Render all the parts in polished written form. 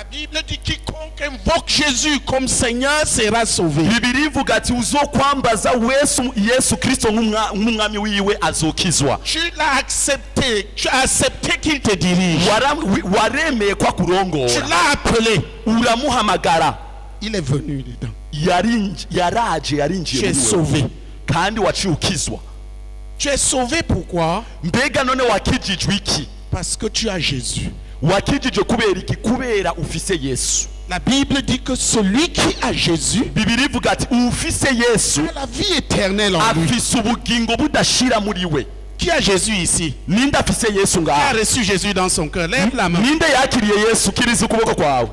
La Bible dit quiconque invoque Jésus comme Seigneur sera sauvé. Bibiliya ivuga ati uzokwambaza Yesu Kristo nk'umwami wiwe azokizwa. Tu l'as accepté. Tu as accepté qu'il te dirige. Waremeye kwa kurongora. Tu l'as appelé. Uramuhamagara. Il est venu dedans. Tu es sauvé. Kandi waciye ukizwa. Tu es sauvé pourquoi? Mbega none wakijijwe iki? Parce que tu as Jésus. Wakijijwe kubera iki? Kubera ufise Yesu. La Bible dit que celui qui a Jésus Bibiliya ivuga ati ufise Yesu a la vie éternelle en lui. afise ubugingo budashira muri we. Qui a Jésus ici? Ninde afise Yesu Qui a ngaha? reçu Jésus dans son cœur? Lève la main. Ninde yakiriye Yesu kiriza ukuboko kwawe?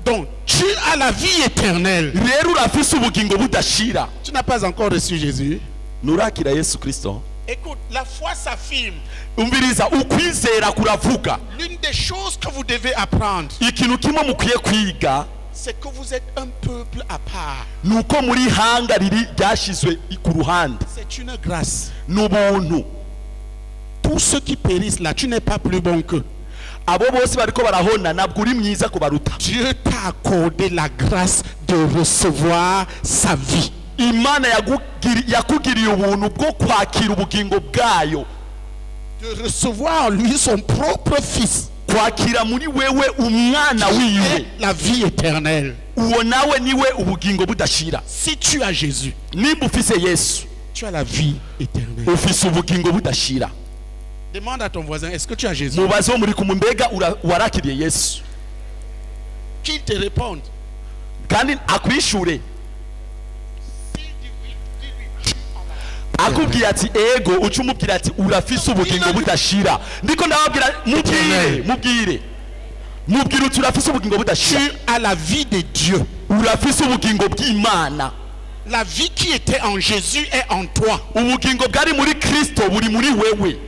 Donc tu as la vie éternelle. Rero urafise ubugingo budashira. Tu n'as pas encore reçu Jésus. Nurakira Yesu Kristo. Écoute, la foi s'affirme. Umviriza ukwizera kuravuga. L'une des choses que vous devez apprendre, Ikintu kimwe mukwiye kwiga c'est que vous êtes un peuple à part. nuko muri hanga riri ryashizwe ku ruhande. C'est une grâce. N'ubuntu. Tous ceux qui périssent là, tu n'es pas plus bon qu'eux. Abo bose bariko barahona nabwo uri mwiza kubaruta. Dieu t'a accordé la grâce de recevoir sa vie. Imana yakugiriye ubuntu bwo kwakira ubugingo bwayo. De recevoir en lui son propre fils. Kwakira muri wewe umwana wiwe. La vie éternelle. Uwo nawe niwe ubugingo budashira. Si tu as Jésus, Nimba ufise Yesu, tu as la vie éternelle. ufise ubugingo budashira. Demande à ton voisin, est-ce que tu as Jésus? Mubaze wo muri kumumbega warakiriye Yesu. Qu'il te réponde. Kandi akwishure. Akubwira ati ego ucumubwira ati urafise ubugingo budashira. Ndiko ndababwira mubwire uti urafise ubugingo budashira. Tu as la vie de Dieu. Urafise ubugingo bw'Imana. La vie qui était en Jésus est en toi. Ubugingo bwari muri Kristo buri muri wewe.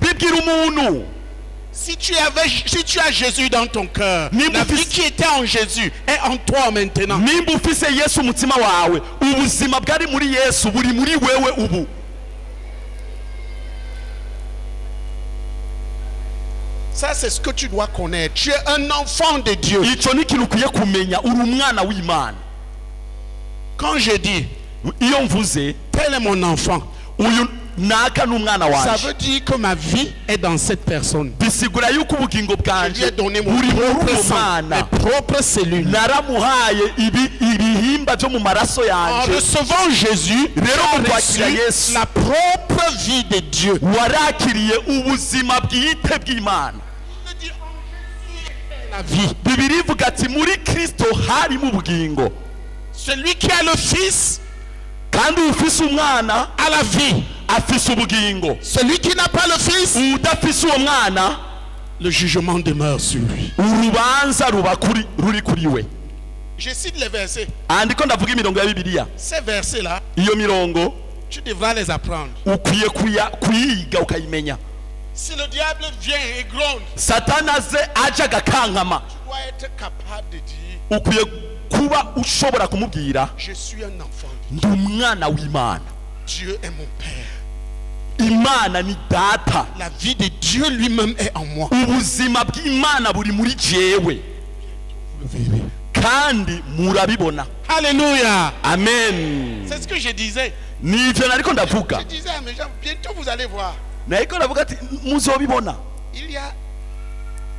Bibwira umuntu. Si tu as Jésus dans ton cœur, la vie qui était en Jésus est en toi maintenant. Nimba ufise Yesu umutima wawe, ubuzima bwari muri Yesu buri muri wewe ubu. Ça c'est ce que tu dois connaître. Tu es un enfant de Dieu. Ico ni kintu ukwiye kumenya, uri umwana w'Imana. Quand je dis, iyo mvuze tel est mon enfant, uyu naka n'umwana ça wanje, veut dire que ma vie est dans cette personne. bisigura yuko ubugingo Je lui bwanje ai donné mon buri muri propre uwo sang, mwana. mes propres cellules. Naramuhaye ibihimba byo mu maraso En yanje. recevant Jésus, tu Rero as mu kwakira reçu Yesu la propre vie de Dieu. warakiriye ubuzima bwite bw'Imana. La vie. Bibiliya ivuga ati muri Kristo harimo ubugingo. Celui qui a le Fils Kandi ufise umwana a la vie. afise ubugingo. Celui qui n'a pas le Fils, Udafise uwo mwana le jugement demeure sur lui. urubanza ruri kuri we. Je cite les versets. Andiko ndavuga imirongo ya Bibiliya. Ces versets-là, Iyo mirongo tu devras les apprendre. ukwiye kuyiga ukayimenya. Si le diable vient et gronde, Satani aze aje agakankama, tu dois être capable de dire, ukwiye kuba ushobora kumubwira je suis un enfant. ndi umwana w'Imana. Dieu est mon Père. Imana ni data. La vie de Dieu lui-même est en moi. Ubuzima bw'Imana buri muri jewe. Vous le verrez. Kandi murabibona. Alléluia. Amen. C'est ce que je disais. Nivyo nariko ndavuga. Je disais à mes gens, bientôt vous allez voir. Nariko ndavuga ati muzobibona. Il y a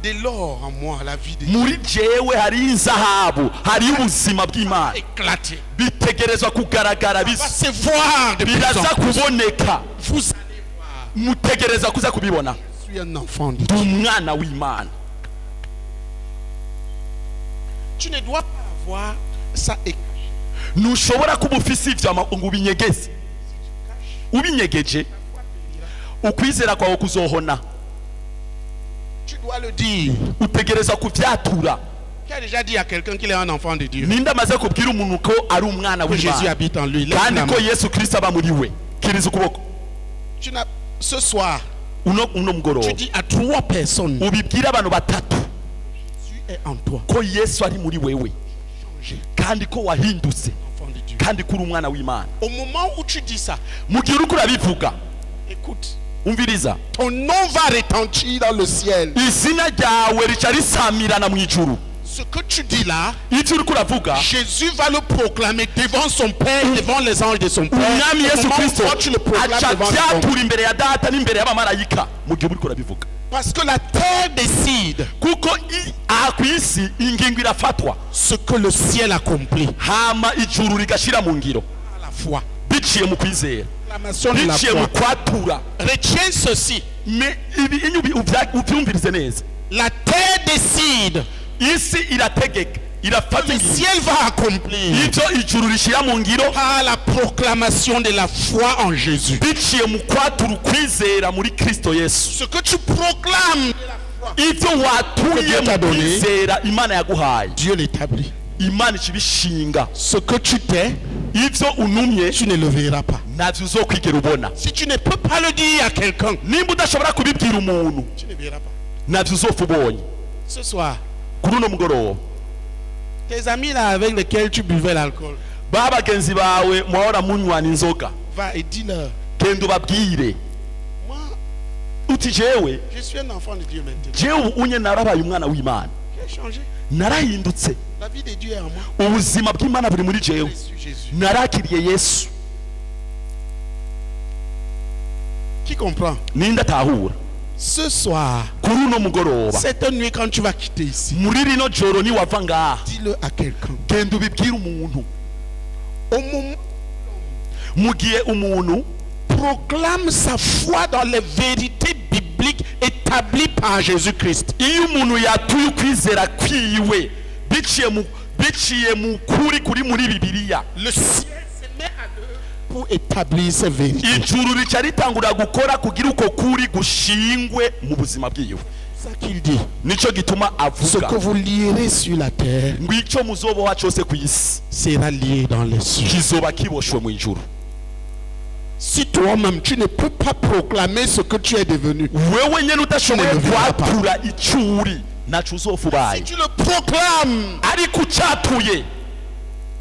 de l'or en moi, la vie de Dieu. Muri jewe hari inzahabu, hari ubuzima bw'Imana. Éclaté. Bitegerezwa kugaragara Va se voir de plus en biraza plus. kuboneka. Vous allez voir. Mutegereza kuza kubibona. Je suis un enfant de Ndi Dieu. umwana w'Imana. Tu ne dois pas avoir ça éclaté. Ntushobora kuba ufise ivyo ngo ubinyegeze. Ubinyegeje ukwizera kwawe kuzohona. Tu dois le dire. Utegereza kuvyatura. Qui a déjà dit à quelqu'un qu'il est un enfant de Dieu? Ninde amaze kubwira umuntu ko ari umwana Que Jésus w'Imana habite en lui. Lève kandi la ko main. Yesu Kristo aba muri we. Kiriza ukuboko. Tu n'as ce soir, Uno mugoroba tu dis à 3 personnes, ubibwira abantu batatu Jésus est en toi. ko Yesu ari muri wewe Changé, kandi ko wahindutse enfant de Dieu. kandi ko uri umwana w'Imana. Au moment où tu dis ça, Mu gihe uriko urabivuga écoute, umviriza ton nom va retentir dans le ciel. izina ryawe rica risamirana mu ijuru. Ce que tu dis là, icyo uriko uravuga Jésus va le proclamer devant son Père, devant les anges de son Père. umwami Au yesu moment kristo où tu le proclames aca devant les hommes. byatura imbere ya data n'imbere y'abamarayika mu gihe uriko urabivuga. Parce que la terre décide kuko aha ku isi ingingo irafatwa ce que le ciel accomplit. hama ijuru rigashira mu ngiro À la foi. biciye mu kwizera, L'acclamation de la biciye mu foi. kwatura. Retiens ceci. Me ibi inyubi ubyumvirize neza. La terre décide. isi irategeka irafata Le ingingo ciel va accomplir ivyo ijuru rishira mu ngiro par la proclamation de la foi en Jésus. biciye mu kwatura ukwizera muri Kristo Yesu. Ce que tu proclames, ivyo watuye mu kwizera Imana yaguhaye, Dieu l'établit. Imana ikibishinga. Ce que tu tais, ivyo unumye tu ne le verras pas. navyo uzokwigera ubona. Si tu ne peux pas le dire à quelqu'un, nimba udashobora kubibwira umuntu tu ne verras pas. navyo uzopfa ubonye. Ce soir, kuri uno mugoroba tes amis là avec lesquels tu buvais l'alcool, ba bagenzi bawe muhora munywana inzoga, va et dis-leur, genda ubabwire moi, uti jewe je suis un enfant de Dieu maintenant. jewe unye narabaye umwana w'Imana, J'ai changé. narahindutse, La vie de Dieu est en moi. ubuzima bw'Imana buri muri jewe, Je suis Jésus. narakiriye Yesu. Qui comprend? Ninde atahura? Ce soir, kuri uno mugoroba cette nuit quand tu vas quitter ici, muri rino joro niwava ngaha dis-le à quelqu'un. genda ubibwire umuntu. Au moment mu gihe umuntu proclame sa foi dans les vérités bibliques établies par Jésus-Christ. iyo umuntu yatuye ukwizera kwiwe biciye mu kuri kuri muri Bibiliya, Le ciel se met à l'œuvre pour établir ces vérités. ijuru rica ritangura gukora kugira uko kuri gushingwe mu buzima bwiwe. C'est ça qu'il dit. Nico gituma Ce avuga que vous lierez sur la terre ngo icyo muzoboha cyose ku isi sera lié dans les cieux. kizoba kiboshwe mu ijuru. Si toi-même tu ne peux pas proclamer ce que tu es devenu, wewe nyene udashoboye Shine le kwatura icyo uri naco uzofa si ubaye, tu le proclames ariko ucatuye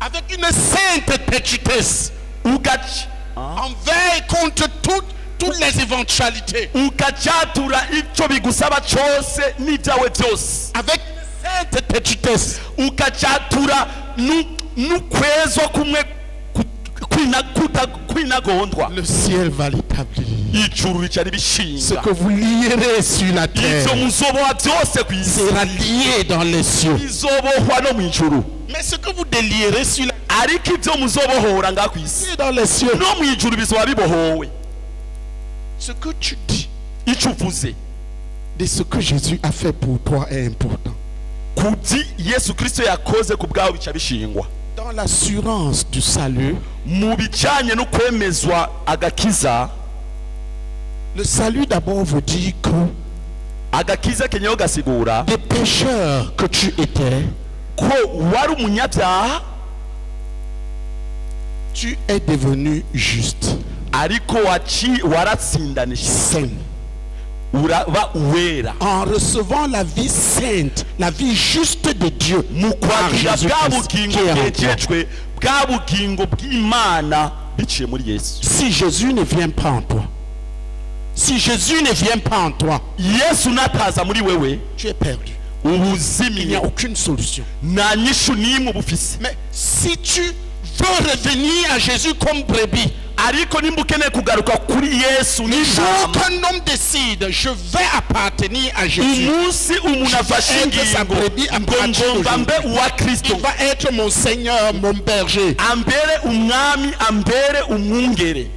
avec une sainte têtutesse, ugaca envers et contre toutes les éventualités, ugacatura icyo bigusaba cyose n'ibyawe byose, avec une sainte têtutesse, ugacatura n'ukwezwa kumwe kwinagondwa, le ciel va l'établir. ijuru rica Ce ribishinga. que vous lierez sur la terre ivyo muzoboha byose ku isi sera lié dans les cieux. bizobohwa no mu ijuru, Mais ce que vous délierez sur la ariko ivyo muzobohora nga ku isi terre dans les cieux, no mu ijuru bizoba bibohowe. ce que tu dis icyo uvuze de ce que Jésus a fait pour toi est important. kuti Yesu Kristo yakoze ku bwawe bica bishingwa. Dans l'assurance du salut, mu bijanye no kwemezwa agakiza, le salut d'abord vous dit que agakiza kenyeho gasigura des pécheurs que tu étais, ko wari umunyabyaha tu es devenu juste, ariko waratsindanishije, saint. uraba uwera En recevant la vie sainte, la vie juste de Dieu, mu par kwakira bwa Jésus-Christ qui bugingo est en toi. bwejejwe, bwa bugingo bw'Imana biciye muri Yesu. Si Jésus ne vient pas en toi, si Jésus ne vient pas en toi, Yesu nataza muri wewe tu es perdu. Il n'y ubuzimiye, a aucune solution. nta nyishu n'imwe bufise. Mais si tu veux revenir à Jésus comme brebis, ariko nimba ukeneye kugaruka kuri Yesu le jour n'intama, qu'un homme décide, je vais appartenir à Jésus, umunsi umuntu afashe ingingo ngo ngomba mbe uwa Kristo, il va être mon Seigneur, mon berger. ambere umwami, ambere umwungere,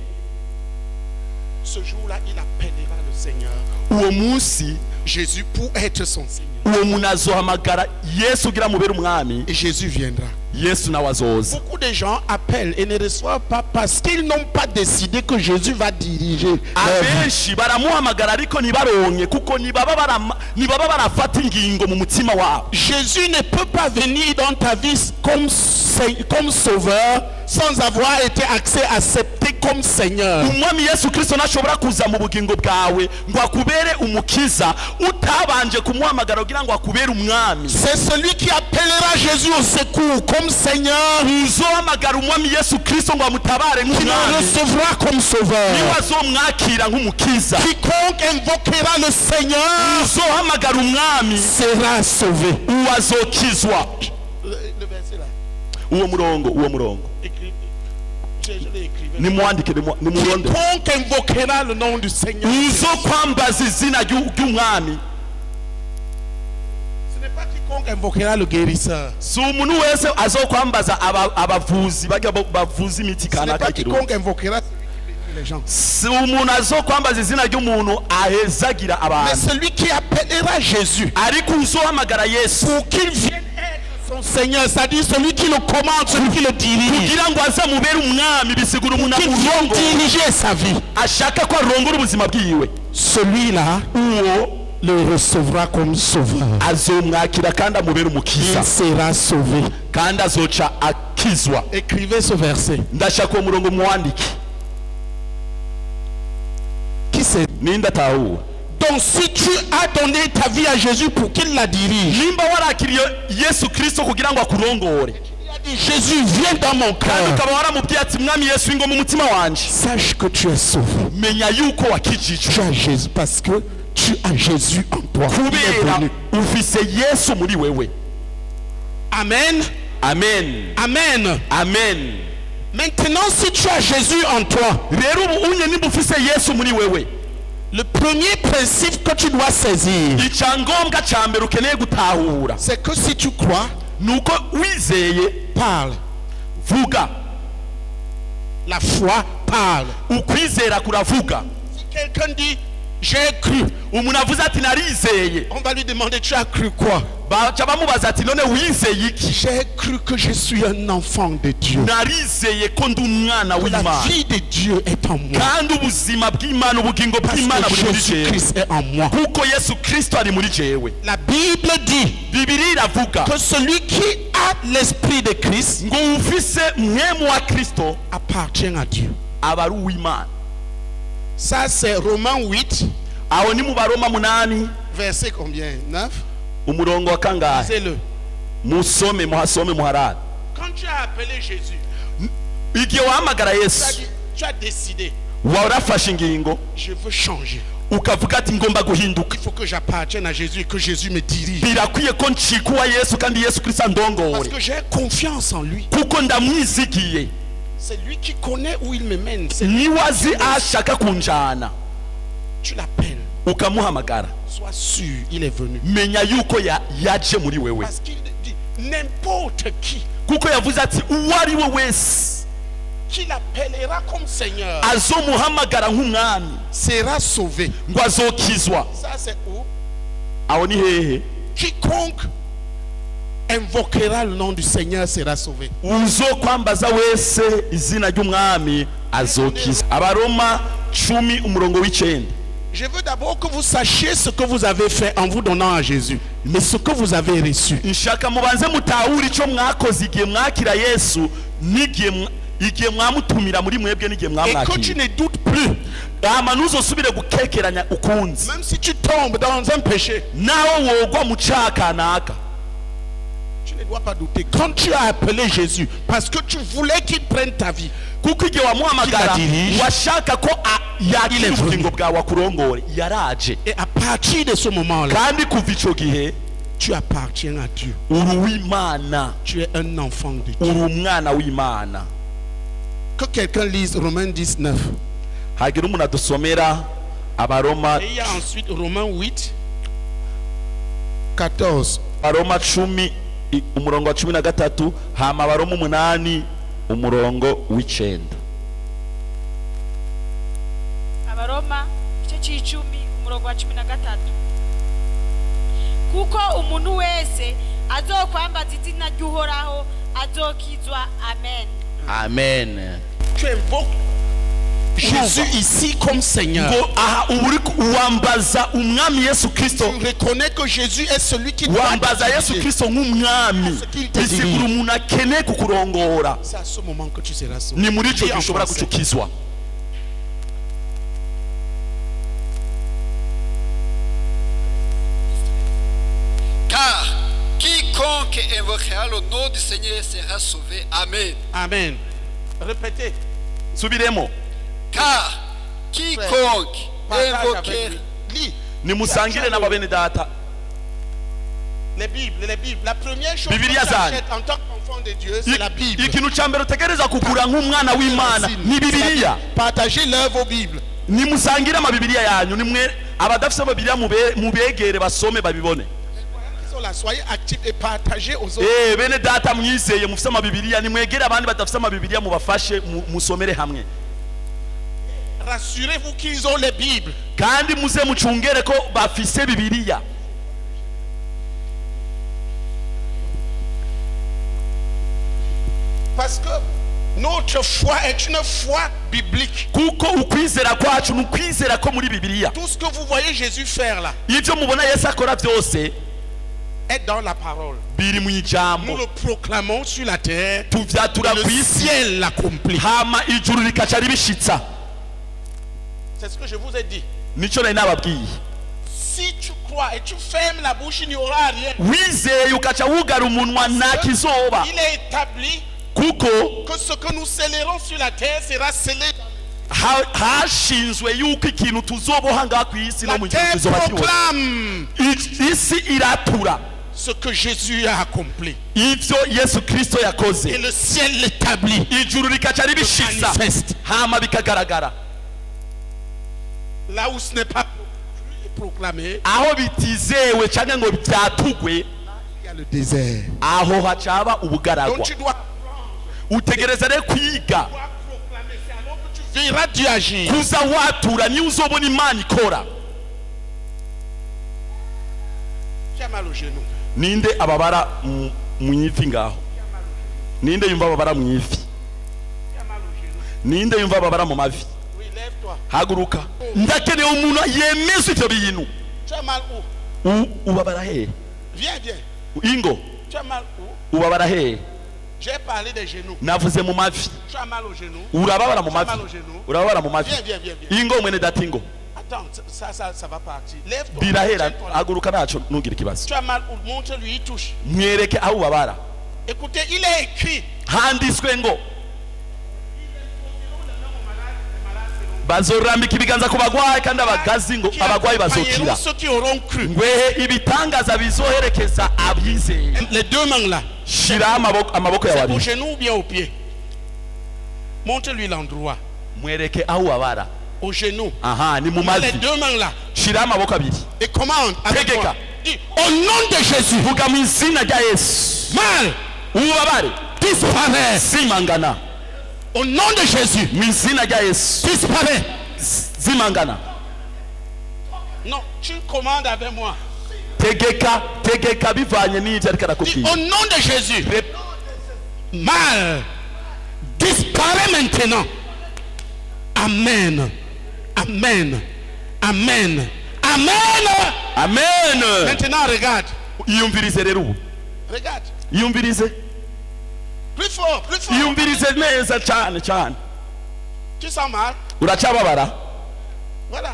Ce jour-là, il appellera le Seigneur uwo munsi Jésus pour être son Seigneur. uwo muntu azohamagara Yesu ugira mubere umwami, Et Jésus viendra. Yesu nawe azoza. Beaucoup de gens appellent et ne reçoivent pas parce qu'ils n'ont pas décidé que Jésus va diriger leur vie. abenshi baramuhamagara ariko ntibaronke kuko ntibaba barafata ingingo mu mutima wabo. Jésus ne peut pas venir dans ta vie comme sauveur sans avoir été accepté comme Seigneur. umwami Yesu Kristo ntashobora kuza mu bugingo bwawe ngo akubere umukiza utabanje kumuhamagara kugira ngo akubere umwami. C'est celui qui appellera Jésus au secours comme Seigneur, uzohamagara umwami Yesu Kristo ngo amutabare qui le nk'umwami, recevra comme sauveur. niwe azomwakira nk'umukiza. Quiconque invoquera le Seigneur uzohamagara umwami sera sauvé. uwazokizwa. Le verset là. uwo murongo Je l'ai écrit. nimwandike nimurondere. Quiconque invoquera le nom du Seigneur. uzokwambaza izina ry'umwami. Ce n'est pas quiconque invoquera le guérisseur. si umuntu wese azokwambaza abavuzi bajya bavuza imiti Ce n'est kanaka pas kirundi. quiconque invoquera celui qui bénit les gens. si umuntu azokwambaza izina ry'umuntu ahezagira Mais abantu, celui qui appellera Jésus ariko uzohamagara Yesu pour qu'il vienne être son Seigneur, c'est-à-dire celui qui le commande, celui qui le dirige, kugira ngo aze amubere umwami, bisigura umuntu qu'il vienne amurongo diriger sa vie, ashaka ko arongora ubuzima bwiwe, celui-là uwo le recevra comme sauveur. azomwakira kandi amubere umukiza Il sera sauvé. kandi azoca akizwa. Écrivez ce verset. ndashaka uwo murongo muwandike. Qui c'est? ninde atahura? Donc si tu as donné ta vie à Jésus pour qu'il la dirige, nimba warakiriye Yesu Kristo kugira ngo akurongore, il a dit Jésus viens dans mon kandi cœur, ukaba waramubwiye ati mwami Yesu ingo mu mutima wanje, sache que tu es sauvé. menya yuko wakijijwe Tu as Jésus parce que tu as Jésus en toi. Il est kubera venu. ufise Yesu muri wewe. Amen. Amen, Amen. amen. Maintenant, si tu as Jésus en toi, rero ubu unye nimba ufise Yesu muri wewe, le premier principe que tu dois saisir, icyangombwa cya mbere ukeneye gutahura c'est que si tu crois, nuko wizeye parle. vuga. La foi parle. ukwizera kuravuga. Si quelqu'un dit j'ai cru, umuntu avuze ati narizeye, on va lui demander tu as cru quoi? baca bamubaza ati none wizeye iki? J'ai cru que je suis un enfant de Dieu. narizeye ko ndi umwana Que la w'Imana vie de Dieu est en moi. kandi ubuzima bw'Imana, ubugingo Parce bw'Imana buri que muri jewe, Jésus-Christ est en moi. kuko Yesu Kristo ari muri jewe. La Bible dit Bibiliya iravuga que celui qui a l'esprit de Christ ngo ufise mwemu wa Kristo appartient à Dieu. aba ari uw'Imana. Ça c'est Romains 8, aho ni mu Baroma 8 verset combien? 9? umurongo wa kangahe? Lisez-le. muhasome muharara. Quand tu as appelé Jésus, igihe wahamagara Yesu tu as décidé, warafashe ingingo je veux changer. ukavuga ati ngomba guhinduka, Il faut que j'appartienne à Jésus et que Jésus me dirige. birakwiye ko ncika uwa Yesu kandi Yesu Kristo Parce andongore, que j'ai confiance en lui. kuko ndamwizigiye. C'est lui qui connaît où il me mène. C'est niwe azi aho ashaka kunjana. Tu l'appelles. ukamuhamagara, Sois sûr, il est venu. menya yuko yaje muri wewe, Parce qu'il dit n'importe qui kuko yavuze ati uwo ari we wese qui l'appellera comme Seigneur azomuhamagara nk'umwami sera sauvé. ngo azokizwa. Ça c'est où? aho ni hehe? Quiconque invoquera le nom du Seigneur sera sauvé. uzokwambaza wese izina ry'umwami azokizwa. Abaroma 10 umurongo w'9. Je veux d'abord que vous sachiez ce que vous avez fait en vous donnant à Jésus, mais ce que vous avez reçu. nshaka mubanze mutahura icyo mwakoze igihe mwakira Yesu igihe mwamutumira muri mwebwe n'igihe Et que tu mwamwakira. ne doutes plus, hama ntuzosubire gukekeranya ukunzi, même si tu tombes dans un péché, naho wogwa mu cyaha kanaka. tu ne dois pas douter. Quand tu as appelé Jésus, parce que tu voulais qu'il prenne ta vie, kuko igihe wamuhamagara Dirige. washaka ko yakira ubugingo bwawe akurongore, yaraje. et à partir de ce moment-là, kandi kuva icyo gihe tu appartiens à Dieu. uri uw'Imana, Tu es un enfant de Dieu. uri umwana w'Imana. Que quelqu'un lise Romains 19. hagira umuntu adusomera Abaroma Et il y a ensuite Romains 8, 14. Abaroma 10 umurongo wa 13, hama Abaroma 8 umurongo w'9. Abaroma igice cy'icumi umurongo wa 13. Kuko umuntu wese azokwambaza izina ry'Uhoraho azokizwa. Amen. Amen. Tu invoques Jésus ici comme Seigneur. ngo aha uburi uwambaza umwami Yesu Kristo, Tu reconnais que Jésus est celui qui doit wambaza te Yesu diriger. Kristo nk'umwami, te bisigura umuntu akeneye kukurongora. C'est à ce moment que tu seras sauvé. Ni muri icyo Dis gihe en ushobora français. gucukizwa. Quiconque invoquera le nom du Seigneur sera sauvé. Amen. Amen. Répétez. subiremo. Car quiconque Partage avec invoquera lui. Lis. Nimusangire n'aba bene data. Les Bibles. La première chose Bibiliya que tu zanyu. achètes en tant qu'enfant de Dieu, c'est la Bible. Ikintu cya mbere utegereza kugura nk'umwana w'Imana ni Bibiliya. Partagez l'œuvre Bible. Nimusangire amabibiriya yanyu, nimwe abadafite amabibiriya mubegere basome babibone. Soyez actifs et partagez aux autres. Bene data mwizeye mufite amabibiriya, nimwegere abandi badafite amabibiriya mubafashe musomere hamwe. Rassurez-vous qu'ils ont les Bibles. Kandi muze mucungere ko bafise Bibiliya. Parce que notre foi est une foi biblique. Kuko ukwizera kwacu nukwizera ko muri Bibiliya. Tout ce que vous voyez Jésus faire là Ibyo mubona Yesu akora byose est dans la parole. biri mu Nous ijambo. le proclamons sur la terre. Tuvyatura Le ku isi ciel l'accomplit. hama ijuru rikaca ribishitsa. C'est ce que je vous ai dit. Nico nari nababwiye. Si tu crois et tu fermes la bouche, il n'y aura rien. Wizeye ukaca wugara umunwa nta kizoba. Il est établi Kuko que ce que nous scellérons sur la terre sera scellé. hashinzwe yuko ikintu tuzoboha ngaha ku isi no La mu gihugu terre kizoba kibona. proclame Isi iratura ce que Jésus a accompli. ivyo Yesu Kristo Et yakoze. le ciel l'établit. Ijuru rikaca ribishitsa Manifeste. hama bikagaragara. Là où ce n'est pas proclamé, Aho bitizewe canke ngo byatugwe, il y a le désert. aho hacaba Donc ubugaragwa. tu dois Utegereza rero kwiga proclamer. C'est alors que tu verras Dieu agir. kuza watura niyo uzobona Imana ikora. Tu as mal au genou. Ninde ababara mu ifi ngaho? Ninde yumva ababara mu ifi? Tu as mal au genou. Ninde yumva ababara mu mavi? Oui, lève-toi. Haguruka. Ndakeneye umuntu yemeza ivyo bintu. Tu as mal où? Ubabara hehe? Viens, viens. Ingo, Tu as mal où? ubabara hehe? J'ai parlé des genoux. Navuze mu mavi. Tu as mal au genou. Urababara mu Tu as mavi. mal au genou. Urababara mu mavi. Viens, viens, viens. Ingo mwene data ingo. Attends, ça va partir. Lève-toi. Birahera, Tiens-toi là. haguruka naco ntugire ikibazo. Tu as mal où? Montre-lui, il touche. Mwereke aho ubabara. Écoutez, il est écrit. Handitswe ngo bazorambika ibiganza ku bagwayi kandi abagazi ngo Qui abagwayi accompagneront bazokira. ceux qui auront cru. Ngwehe ibitangaza bizoherekeza abizeye. Les deux mains là. Shira amaboko yawe Au abiri. genou ou bien au pied. Montre-lui l'endroit. Mwereke aho ubabara. Au genou. Aha, ni mu Les mavi. deux mains là. Shira amaboko abiri. Et commande avec Tegeka. moi. Dis, au nom de Jésus. Vuga mu izina rya Yesu. Mal. Ubabare Disparaît. zimangana. Au nom de Jésus. Mu izina rya Yesu. Disparaît. Zimangana. Non, tu commandes avec moi. Tegeka bivanye n'ivyo ariko Dis, arakubwira. au nom de Jésus. Mal. Disparaît maintenant. Amen. Amen. Amen. Amen. Amen. Maintenant, regarde. Iyumvirize rero ubu. Regarde. Iyumvirize. Plus fort, plus fort. Iyumvirize neza cyane cyane. Tu sens mal? Uracababara? Voilà.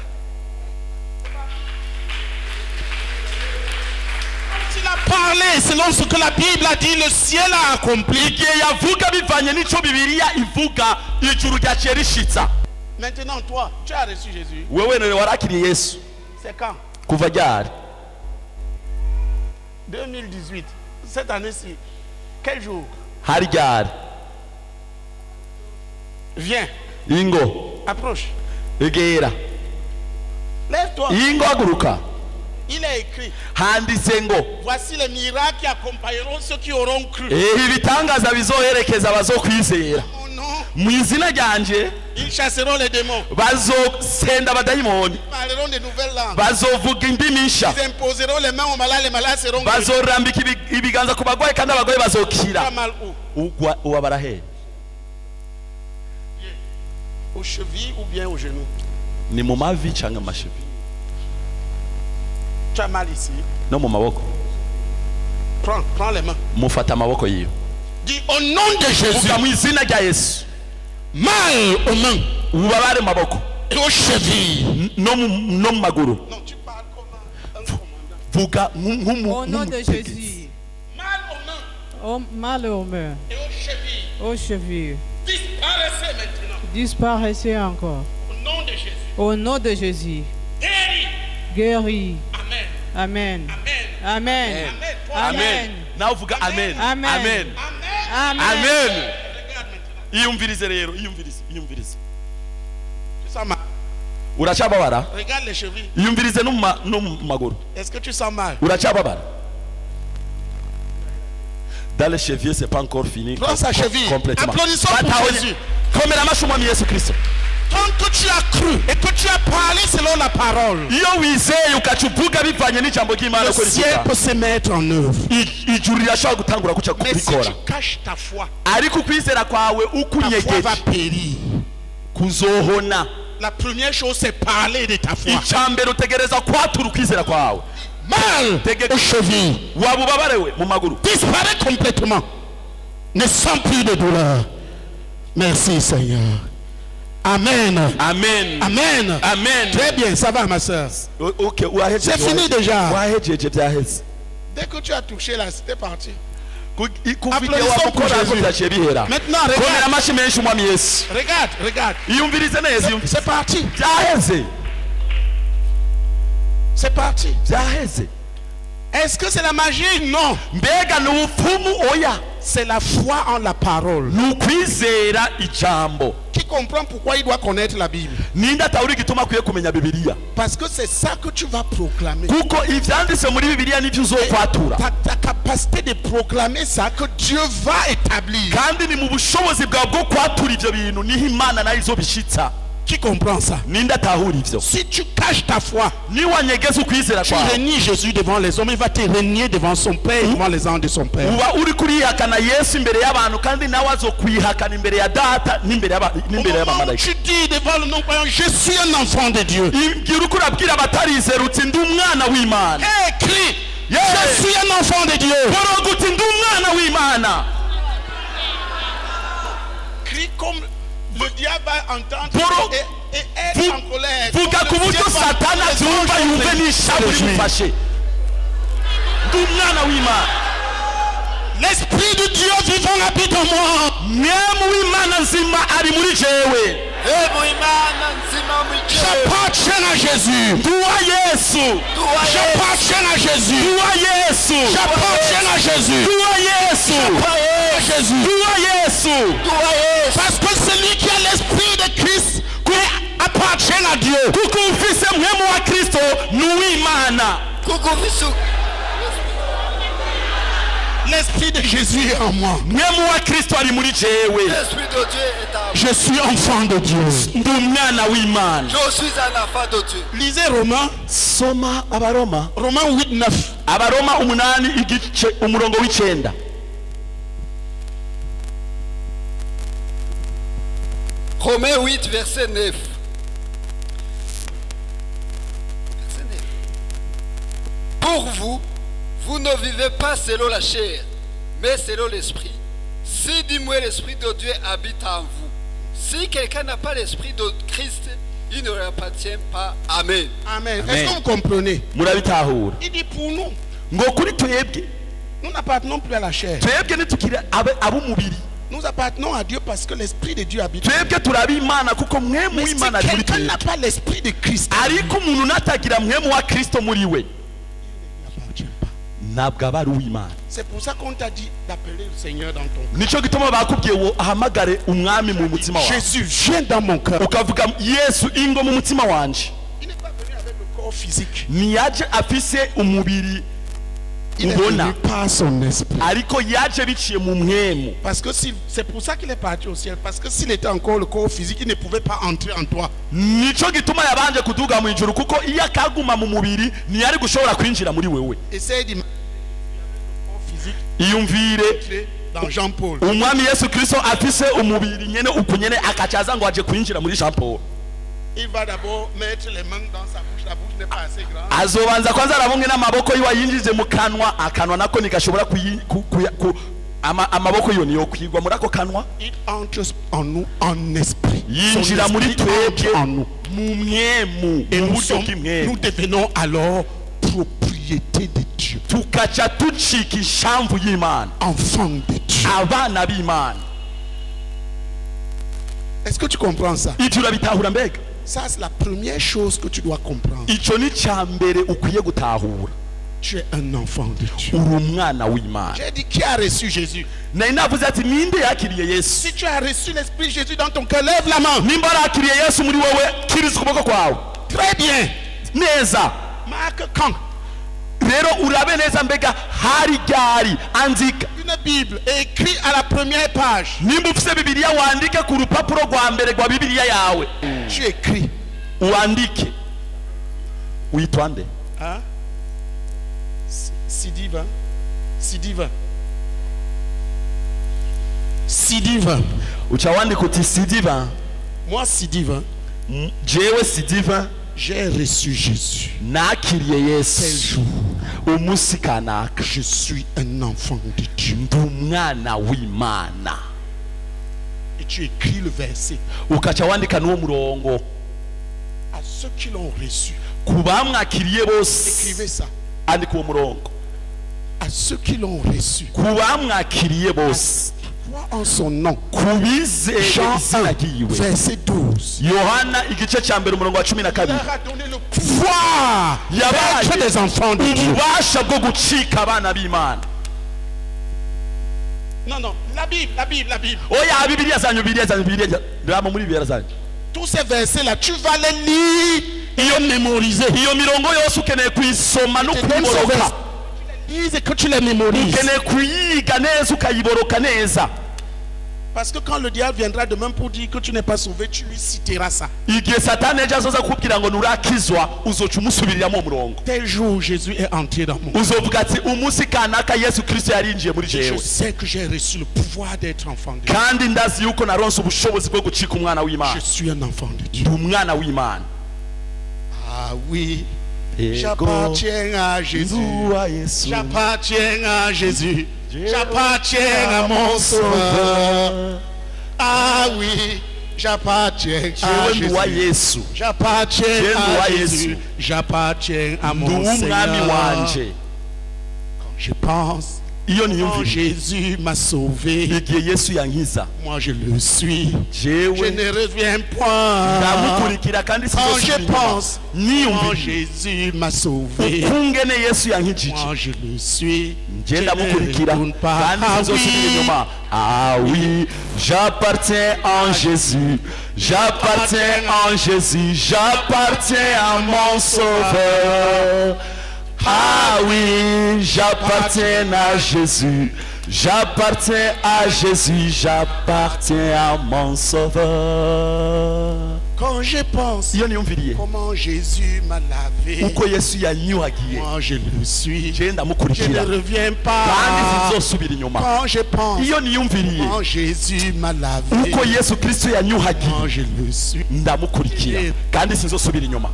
Il a parlé selon ce que la Bible a dit, le ciel a accompli. Igihe yavuga bivanye n'ico Bibiliya ivuga, ijuru ryaciye rishitsa. Maintenant, toi, tu as reçu Jésus. Wewe none warakiriye Yesu. C'est quand? Kuva ryari? 2018. Cette année-ci. Quel jour? Hari ryari? Viens, Ingo, approche. egera. Lève-toi. Ingo haguruka. Il est écrit. Handitse ngo, Voici les miracles qui accompagneront ceux qui auront cru. ibitangaza bizoherekeza abazokwizera. Oh non. Mu izina ryanje Ils chasseront les démons. bazosenda abadayimoni. Ils parleront de nouvelles langues. Bazovuga indimi nsha. Ils imposeront les mains aux malades, les malades seront guéris. Bazorambika ibiganza ku bagwayi kandi abagwayi Tu bazokira. as mal où? Ubabara hehe? Aux chevilles ou bien aux genoux? Ni mu mavi cyangwa amashibi? Tu as mal ici. No mu maboko. Prends les mains. Mufata amaboko yiwe. Dis au nom de Jésus. Vuga mu izina rya Yesu. Mal aux mains Ubabare mu maboko et aux chevilles. no mu maguru. Non, tu parles comme un commandant. Vuga Au nom de Jésus. Mal aux mains Au malheureux, et aux chevilles. aux chevilles, Disparaissez maintenant. disparaissez encore. Au nom de Jésus. Au nom de Jésus, Guéris. guéris. Amen. Amen. Amen. Amen. Amen. Toi, Amen. nawe uvuga amen Amen. amen Amen. Amen. amen Regarde maintenant. iyumvirize rero iyumvirize Tu sens mal. uracyababara Regarde les chevilles. iyumvirize no mu maguru Est-ce que tu sens mal? uracyababara dans les chevilles c'est pas encore fini Prends sa cheville. complètement Applaudissons pour Batahoye. Jésus. komera amashyi umwami Yesu Kristo Tant que tu as cru et que tu as parlé selon la parole, iyo wizeye ugaca uvuga bivanye n'ijambo ry'Imana le ko ciel rivuga peut se mettre en œuvre. ijuru rirashobora gutangura kuca Mais si kubikora tu caches ta foi, ariko ukwizera kwawe ta foi va ukunyegeje périr. kuzohona La première chose, c'est parler de ta foi. icya mbere utegereza kwatura ukwizera kwawe Mal aux chevilles. waba ubabarewe mu maguru Disparaît complètement. Ne sens plus de douleur. Merci Seigneur. Amen. amen Amen. amen Très bien, ça va ma soeur. okay urahejeje C'est fini déjà. wahejeje byaheze Dès que tu as touché là, c'était parti. kufite Applaudissons pour wamukora Jésus. byaciye bihera Maintenant, komera regarde. amashyi menshi umwami Yesu Regarde. iyumvirize neza C'est parti. byaheze C'est parti. byaheze Est-ce que c'est la magie? Non. mbega ni ubupfumu oya C'est la foi en la parole. ni ukwizera ijambo Qui comprend pourquoi il doit connaître la Bible? ninde atahura igituma akwiye kumenya bibiliya Parce que c'est ça que tu vas proclamer. kuko ivyanditse muri bibiliya nivyo uzokwatura Ta capacité de proclamer ça que Dieu va établir. kandi ni mu bushobozi bwawe bwo kwatura ivyo bintu niho imana nayo izobishitsa Qui comprend ça? ninde atahura ivyo Si tu caches ta foi, niwanyegeza ukwizera tu kwawe renies Jésus devant les hommes, il va te renier devant son Père et devant les anges de son Père. uba uri kurihakana yesu imbere y'abantu kandi nawe azokwihakana imbere ya data n'imbere Au moment où y'abamarayika tu dis devant le non-croyant, je suis un enfant de Dieu. ibwira uko urabwira abatarizera uti ndi umwana w'imana Écris, Yeah. je suis un enfant de Dieu. boroga uti ndi umwana w'imana Crie comme le diable va entendre Boro- et être en colère. vuga ku Comme le buryo ciel va satani entendre les abyumva anges yumve les- n'ishavu les juifs. rimufashe ndi umwana w'imana L'Esprit de Dieu vivant habite en moi. mwemu w'imana nzima ari muri jewe J'appartiens à Jésus. nduwa yesu J'appartiens à Jésus. nduwa yesu J'appartiens à Jésus. nduwa yesu À Jésus. nduwa yesu Parce que celui qui a l'Esprit de Christ appartient à Dieu. kuko ufise mwemu wa kristo ni uw'imana L'Esprit de Jésus est en moi. mwemu wa kristo ari muri jewe L'Esprit de Dieu est en moi. Je suis enfant de Dieu. ndi umwana w'imana Je suis un enfant de Dieu. Lisez Romains, soma abaroma Romains 8, 9. abaroma 8 igice umurongo w'icenda Romains 8, verset 9. Verset 9. Pour vous, vous ne vivez pas selon la chair, mais selon l'esprit. Si du moins l'esprit de Dieu habite en vous. Si quelqu'un n'a pas l'esprit de Christ, il ne lui appartient pas. Amen. Amen. Amen. Est-ce que vous comprenez? murabitahura Il dit pour nous, ngo kuri twebwe nous n'appartenons plus à la chair. twebwe nitukiri ab'umubiri Nous appartenons à Dieu parce que l'Esprit de Dieu habite. twebwe turabi imana kuko mwemu Mais si w'imana ari muri quelqu'un n'a twebwe pas l'Esprit de Christ, ariko umuntu natagira mwemu wa kristo muri we il n'appartient pas. ntabwo aba ari uw'imana C'est pour ça qu'on t'a dit d'appeler le Seigneur dans ton cœur. nicyo gituma bakubwiye ngo ahamagare umwami mu mutima wawe Jésus, viens dans mon cœur. ukavuga yesu ingo mu mutima wanje Il n'est pas venu avec le corps physique. ntiyaje afise umubiri Il est ubona venu par son esprit. ariko yaje biciye mu mwemu Parce que c'est pour ça qu'il est parti au ciel. Parce que s'il était encore le corps physique, il ne pouvait pas entrer en toi. nicyo gituma yabanje kuduga mu ijuru kuko iyo akaguma mu mubiri ntiyari gushobora kwinjira muri wewe Essaye d'imaginer le corps physique iyumvire dans Jean-Paul. umwami yesu kristo afise umubiri nyene uku nyene akacaza ngo aje kwinjira muri jean paul Il va d'abord mettre les mains dans sa bouche. La bouche n'est pas assez grande. azobanza kwanza arabumwe n'amaboko yiwe ayinjize mu kanwa akanwa nako ntigashobora amaboko yo niyo kwigwa muri ako kanwa Il entre en nous en esprit. yinjira Son muri esprit entre twebwe en nous. mu mwemu Et mu nous, buryo nous bw'imwemu devenons alors propriétaires propriété de Dieu. tukaca tucika ishamvu y'Imana, Enfant de Dieu. abana b'Imana. Est-ce que tu comprends ça? Ivyo urabitahura mbega? Ça, c'est la première chose que tu dois comprendre. Ico ni ca mbere ukwiye gutahura. Tu es un enfant de Dieu. Uri umwana w'Imana. J'ai dit, qui a reçu Jésus? Nari navuze ati ninde yakiriye Yesu? Si tu as reçu l'Esprit de Jésus dans ton cœur, lève la main. Nimba warakiriye Yesu muri wowe, kiriza ukuboko kwawe. Très bien. Neza. Marque quand Rero urabe neza mbega hari ryari andika. une Bible est écrite à la première page. Nimba ufise Bibiliya wandike ku rupapuro rwa mbere rwa Bibiliya yawe. Tu écris. Uandike. Uitwa nde? Hein? Sidiva. Sidiva. Sidiva. Uca wandika uti Sidiva. Moi, Sidiva, Jewe Sidiva j'ai reçu Jésus. nakiriye Tel Yesu. jour, Umunsi kanaka je suis un enfant de Dieu. ndi umwana w'Imana. Et tu écris le verset. Ukaca wandika n'uwo murongo. À ceux qui l'ont reçu, Ku bamwakiriye bose écrivez ça. andika uwo murongo. À ceux qui l'ont reçu, Ku bamwakiriye bose, crois en son nom. ku bizeye Jean izina 1, ryiwe. verset 12. Yohana igice cya mbere umurongo wa 12. Il leur a donné le pouvoir Yabaye d'être des enfants de Dieu. ububasha bwo gucika abana b'Imana. Non, non, la Bible, la Bible, la Bible. Oya Bibiliya zanyu, Bibiliya zanyu, Bibiliya zanyu. Ndaba muri Bibiliya zanyu. Tous ces versets-là, tu vas les lire et les mémoriser. Iyo mirongo yose ukeneye kuyisoma no Je te donne ce kuyiboroka. verset. Tu les lises et que tu les mémorises. Ukeneye kuyiga neza ukayiboroka neza. Parce que quand le diable viendra demain pour dire que tu n'es pas sauvé, tu lui citeras ça. Igihe Satani ejo azoza kukubwira ngo nurakizwa, uzoca umusubiriramo umurongo. Tel jour, Jésus est entré dans mon cœur. Uzovuga ati umunsi kanaka Yesu Kristo yarinjiye muri Je jewe. sais que j'ai reçu le pouvoir d'être enfant de Dieu. Kandi ndazi yuko naronse ubushobozi bwo gucika umwana Je w'Imana. suis un enfant de Dieu. Ndi umwana w'Imana. Ah oui, Ego j'appartiens à Jésus. nduwa Yesu. J'appartiens à Jésus. J'appartiens à mon Sauveur. Ah oui, j'appartiens à Jewe nduwa Jésus. Yesu. J'appartiens Jewe à nduwa Jésus. Yesu. J'appartiens à Ndi mon umwami Seigneur. wanje. Je pense, Iyo quand niyumvira Jésus m'a sauvé, igihe Yesu yankiza, moi je le suis. Je jewe ne reviens point. ndamukurikira kandi Quand je sinzosubira inyuma. pense, quand Niyumvira Jésus m'a sauvé, ukungene Yesu yankijije, moi je le suis. nje Je ne ndamukurikira retourne pas. kandi Ah sinzosubira oui, inyuma. Ah oui, j'appartiens en Jésus, j'appartiens en Jésus, j'appartiens à mon Sauveur. Ah oui, j'appartiens à Jésus, j'appartiens à Jésus, j'appartiens à mon Sauveur. quand je pense Iyo niyumviriye comment Jésus m'a lavé, uko Yesu yanyuhagiye, moi je le suis. je Je ne ndamukurikira reviens kandi pas. sinzosubira inyuma. Quand je pense Iyo niyumviriye comment Jésus m'a lavé, uko Yesu Kristo yanyuhagiye, moi je le suis. ndamukurikira kandi sinzosubira inyuma.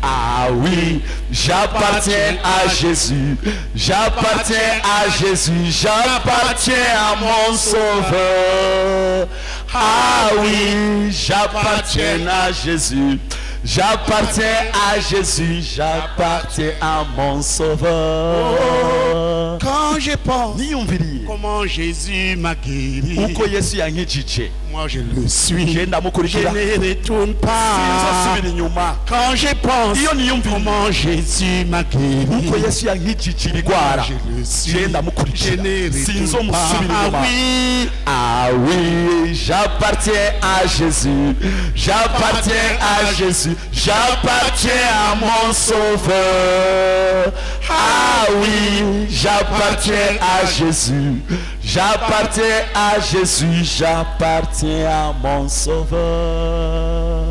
Ah oui, j'appartiens à Jésus, j'appartiens à Jésus, j'appartiens à mon Sauveur. Ah oui, j'appartiens à Jésus, j'appartiens à Jésus, j'appartiens à mon Sauveur. Quand je pense Niyumviriye comment Jésus m'a guéri, uko Yesu yankijije, moi je le suis. je Je ndamukurikira ne retourne pas. sinzosubira inyuma. Quand je pense Iyo niyumviriye comment Jésus m'a guéri, uko Yesu yankijije ibigwara, je le suis. je Je ndamukurikira ne retourne sinzomusubira pas. Ah inyuma. oui, Ah oui, j'appartiens à Jésus, j'appartiens à Jésus, j'appartiens à mon Sauveur. Ah oui, j'appartiens à Jésus, j'appartiens à Jésus, j'appartiens à mon Sauveur.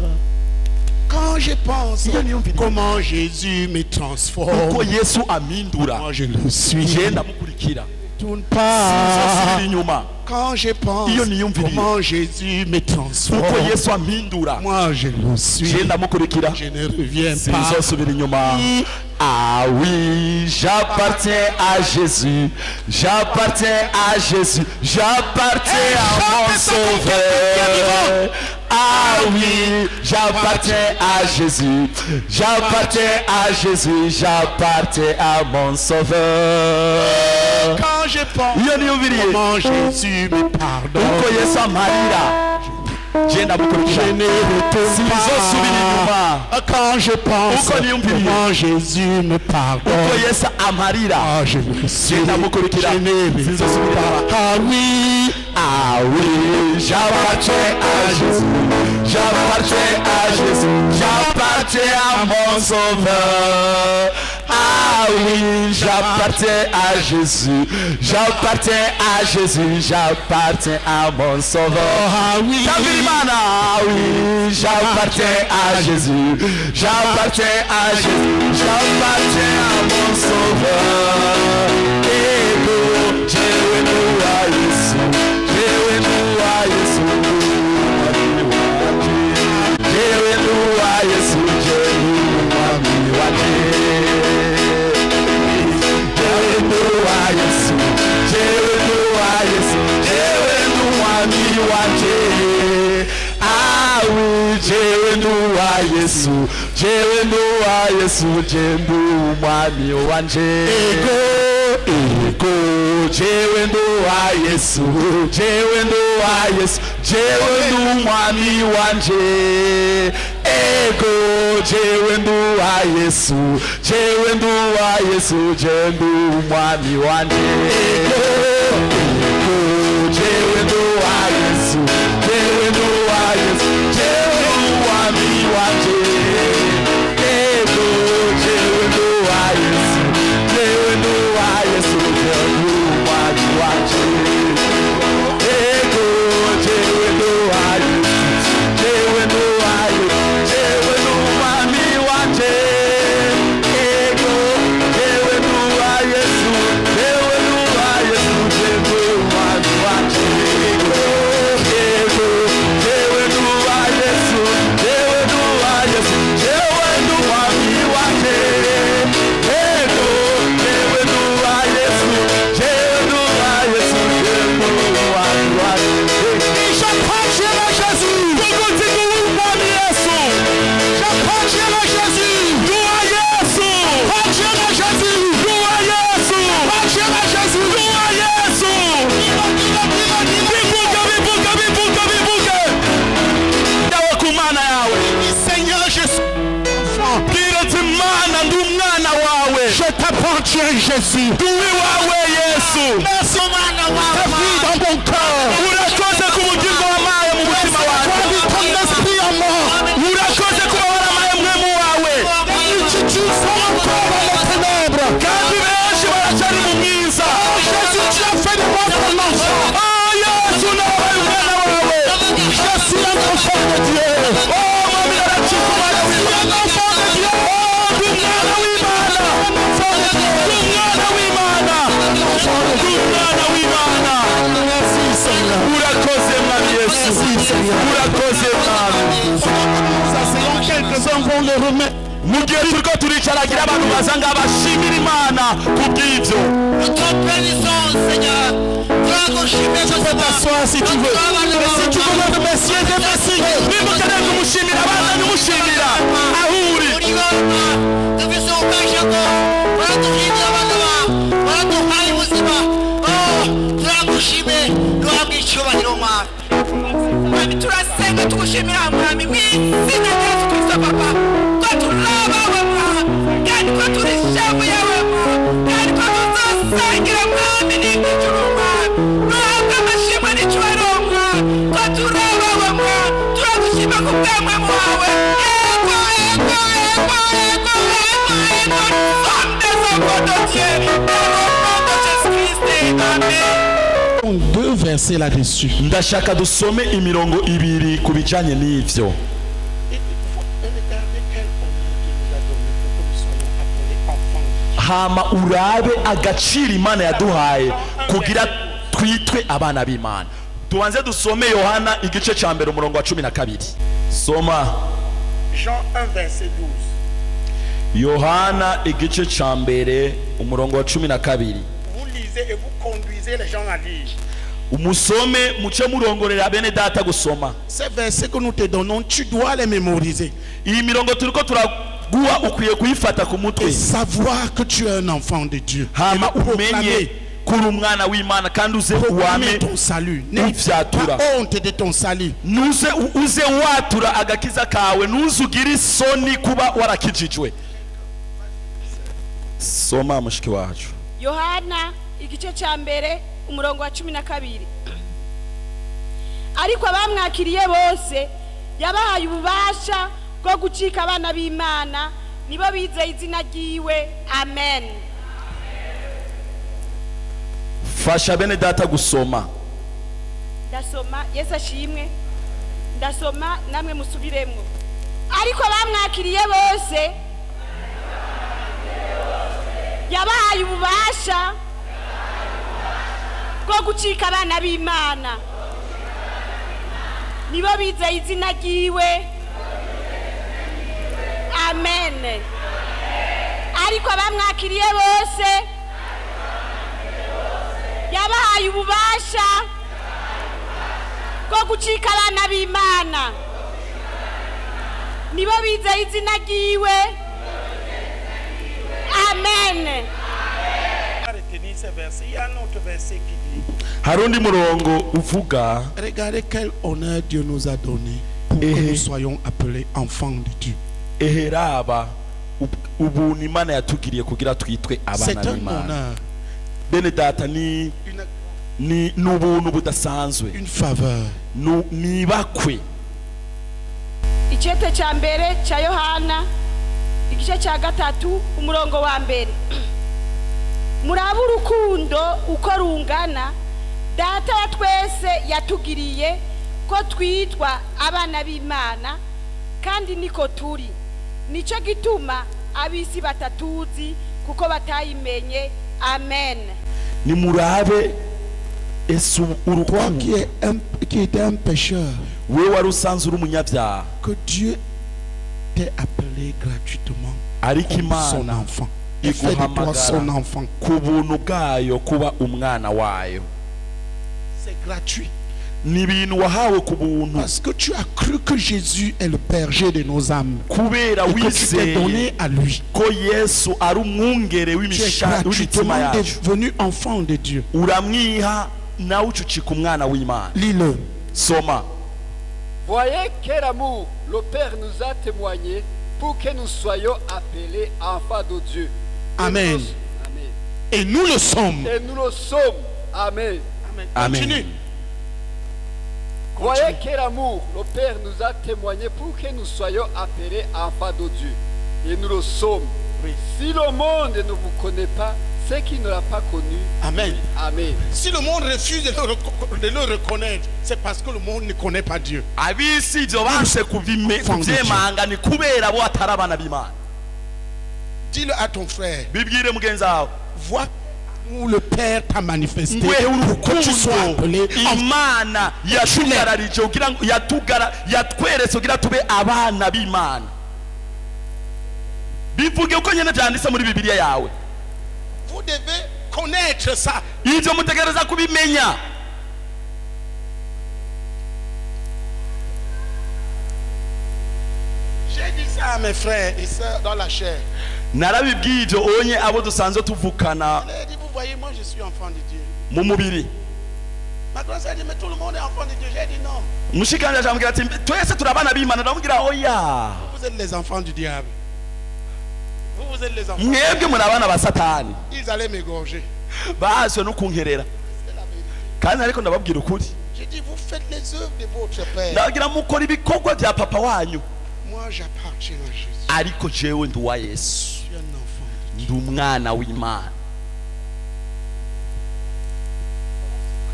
quand je pense Iyo niyumviriye comment Jésus me transforme, uko Yesu amindura, moi je le suis. je ndamukurikira retourne sinzosubira pas. inyuma Quand je pense Iyo niyumviriye. comment Jésus me uko transforme, yesu ampindura moi je le suis. je ndamukurikira Je ne reviens pas. sinzosubira inyuma. Ah oui, j'appartiens à Jésus, j'appartiens à Jésus, j'appartiens à mon sauveur. Ah oui, j'appartiens à Jésus, j'appartiens à Jésus, j'appartiens à mon sauveur. Quand je pense Iyo niyumviriye comment Jésus me pardonne, uko yesu amarira je ndamukurikira je ne retourne sinzosubira inyuma. pas. Quand je pense Uko niyumviriye. comment Jésus me uko pardonne, yesu amarira ah, je le suis. je ndamukurikira Je ne retourne sinzosubira inyuma. pas. Ah oui, Ah oui, j'appartiens à Jésus, j'appartiens à Jésus, j'appartiens à mon sauveur. Ah oui, j'appartiens à Jésus, j'appartiens à Jésus, j'appartiens à mon sauveur. ah oui, Tabirimana, ah oui, j'appartiens à Jésus, j'appartiens à Jésus, j'appartiens à mon sauveur. Ego, Jewenua Yesu, Jewenua Yesu, Jewenua Yesu, Jewenua miwate. Jewenua Yesu, Jewenua Yesu, Jewenua miwate. Ah oui, Jewenua Yesu, Jewenua Yesu, Jewenua miwate. Ego, Jewenua Yesu, Jewenua Yesu, Jewenua miwate. Ego, Jewenua Yesu, Jewenua Yesu, Jewenua miwate. Ego, Jewenua Yesu, Jewenua Yesu, Jewenua miwate. Ego, Jewenua Yesu, Jewenua Yesu, Jewenua miwate. Ego, Jewenua Yesu, Jewenua Yesu, Jewenua miwate. Ego, Jewenua Yesu, Jewenua Yesu, Jewenua miwate. Ego, Jewenua Yesu, Jewenua Yesu, Jewenua miwate. Ego, Jewenua Yesu, Jewenua Yesu, Jewenua miwate. j'appartiens à Jésus. J'appartiens à Jésus. J'appartiens à Jésus. J'appartiens à Jésus. Dawe ku mana yawe Seigneur Jésus, enfant, bwira ati mana ndi umwana wawe je t'appartiens Jésus. ndi uwawe yesu Merci ta vie dans mon cœur. urakoze ku bugingo wamaye mu mutima Toi, wawe vis ton esprit en moi. urakoze kuba waramaye mwemu wawe Tu sors encore dans les ténèbres. kandi benshi baracyari mu mwiza Jésus, tu as fait de moi ton enfant. oh yesu nabaye umwana wawe Je suis un enfant de Dieu. oh mwami arakikubaye Je suis un enfant de Dieu. oh ndi umwana w'imana ndi umwana w'imana ndi umwana w'imana Merci Seigneur. urakoze mwami yesu urakoze mwami Nous asseyons quelques-uns pour le remettre. mu gihe turiko turicaragira abantu baza nga bashimira imana ku bw'ivyo Tu peux t'asseoir si tu veux. Mais si tu veux le remercier, remercie. niba ukeneye kumushimira abana nimushimira aho uri turasenga tugushimira mwami mu izina rya Yesu Kristo papa ko turabawe mwami kandi ko turi shavu yawe mwami kandi ko tuzasangira mwami n'ijuru mwami ntabwo amashimwe n'icyubahiro mwami ko turabawe mwami turagushima ku bw'amwe wawe ego ego ego ego ego ego sonde zakodotie ego Jésus Christ amen. Deux versets là-dessus. ndashaka dusome imirongo ibiri ku bijanye n'ivyo hama urabe agaciro imana yaduhaye kugira twitwe abana b'Imana. Tubanze dusome Yohana igice ca mbere umurongo wa 12. Soma Jean 1 verset 12. Yohana igice ca mbere umurongo wa 12. Vous lisez et vous conduisez les gens à lire. Umusome muce murongorera bene data gusoma. Ces versets que nous te donnons, tu dois les mémoriser. Iyi mirongo turiko turaguha ukwiye kuyifata ku mutwe. Et savoir que tu es un enfant de Dieu. Hama umenye kuri umwana w'Imana kandi uze uwame ton salut. N'aie uvyatura. pas honte de ton salut. Nuze uze watura agakiza kawe, nuze ugira isoni kuba warakijijwe. Soma mushiki wacu. Yohana igice ca mbere umurongo wa 12. Ariko abamwakiriye bose yabahaye ububasha bwo gucika abana b'Imana, nibo bizeye izina ryiwe. Amen. Fasha bene data gusoma. Ndasoma, Yesu ashimwe. Ndasoma namwe musubiremwo. Ariko abamwakiriye bose yabahaye ububasha bwo gucika abana b'Imana, nibo bizeye izina ryiwe. Amen. Ariko abamwakiriye bose yabahaye ububasha bwo gucika abana b'Imana, nibo bizeye izina ryiwe. Amen. Retenez ces versets. Il y a un autre verset qui dit. Harundi murongo uvuga, Regardez quel honneur Dieu nous a donné pour que nous soyons appelés enfants de Dieu. eheraba ubuntu Imana yatugiriye kugira twitwe abana C'est un b'Imana. honneur, Bene data ni n'ubuntu budasanzwe, une faveur. nibakwe. Icete ca mbere ca Yohana igice ca gatatu umurongo wa mbere. Muraba urukundo uko rungana, data wa twese yatugiriye ko twitwa abana b'Imana, kandi niko turi. Nico gituma abisi batatuzi kuko batayimenye. Amen. Nimurabe esu Toi urukundo qui étais un pécheur, we wari usanzwe uri umunyabyaha, que Dieu t'ait appelé gratuitement ariko comme son Imana enfant. Et fait de toi son enfant. ku buntu bwayo kuba umwana wayo. C'est gratuit. Ni ibintu wahawe ku buntu Parce que tu as cru que Jésus est le berger de nos âmes. kubera Et que tu t'es wizeye donné à lui. ko Yesu ari umwungere Tu es w'imitima gratuitement yacu, devenu enfant de Dieu. uramwiha nawe ucucika umwana w'Imana. Lis-le. Soma. Voyez quel amour le Père nous a témoigné pour que nous soyons appelés enfants de Dieu. Amen. Amen. Et nous le sommes. Et nous le sommes. Amen. Amen. Continue. Voyez quel amour le Père nous a témoigné pour que nous soyons appelés enfants de Dieu. Et nous le sommes. Si le monde ne vous connaît pas, c'est qu'il ne l'a pas connu. Amen. Amen. Si le monde refuse de le reconnaître, c'est parce que le monde ne connaît pas Dieu. Abisi ibyo banse kuvyemanga ni kubera bo atari abana b'Imana. Dis-le à ton frère. Bibwire mugenzi wawe, Vois où le Père t'a manifesté ngwe pour que tu sois appelé urukundo enfant. Imana yatugararije kugira ngo yatweretse kugira tube abana b'Imana. Bivuge uko nyene byanditse muri Bibiliya yawe. Vous devez connaître ça. Ibyo mutegereza kubimenya. J'ai dit ça à mes frères et sœurs dans la chair. Narabibwiye ibyo onye abo dusanzwe tuvukana Je leur ai dit, vous voyez, moi je suis enfant de Dieu. mu mubiri. Ma grand sœur dit, mais tout le monde est enfant de Dieu. J'ai dit non. Mushikanje ajambwira ati twese turabana b'Imana. Ndamubwira oya, Vous êtes les enfants du diable. Vous êtes les enfants. mwebwe muri abana ba Satani. Ils allaient m'égorger. Baswe no kunkerera. C'est la vérité. Kandi ariko ndababwira ukuri. J'ai dit, vous faites les œuvres de votre Père. Ndagira mukora ibikorwa bya papa wanyu. Moi j'appartiens à Jésus. Ariko jewe ndi uwa Yesu. Je suis un enfant. Ndi umwana w'Imana.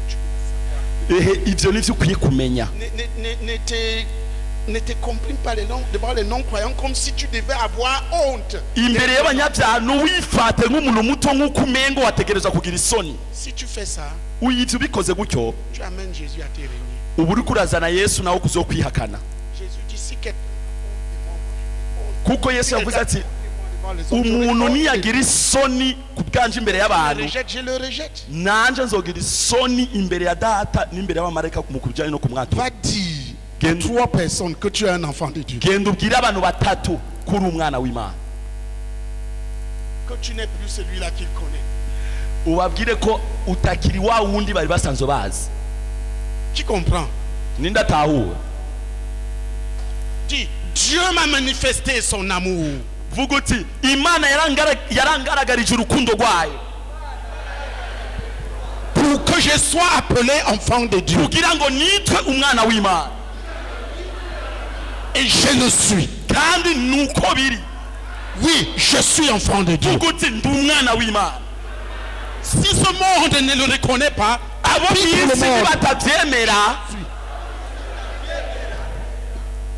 Que tu dois savoir. Ibyo nivyo ukwiye kumenya. ne te comprime pas devant les non-croyants comme si tu devais avoir honte. imbere y'abanyabyaha ntuwifate nk'umuntu muto nk'uko umengo wategereza kugira isoni. Si tu fais ça, uyivye ubikoze gutyo tu amènes Jésus à te régner. ubu uriko urazana Yesu nawe kuzokwihakana. Jésus dit si quelqu'un kuko Yesu yavuze ati umuntu niyagira isoni ku bwanje imbere je le y'abantu rejette, je le rejette. nanje nzogira isoni imbere ya data n'imbere y'abamarayika mu kubijanye no kumwatura. Va dire à 3 personnes que tu es un enfant de Dieu. genda ubwire abantu batatu kuri umwana w'Imana, Que tu n'es plus celui-là qu'il connaît. ubabwire ko utakiri wa wundi bari basanzwe bazi. Qui comprend? ninde atahuwe? Dis, Dieu m'a manifesté son amour. vuga uti Imana yarangaragarije urukundo rwayo Pour que je sois appelé enfant de Dieu. kugira ngo nitwe umwana w'Imana. Et je le suis. kandi nuko biri. Oui, je suis enfant de Dieu. vuga uti ndi umwana w'Imana. Si ce monde ne le reconnaît pas, abo habite le bisi monde. batabyemera,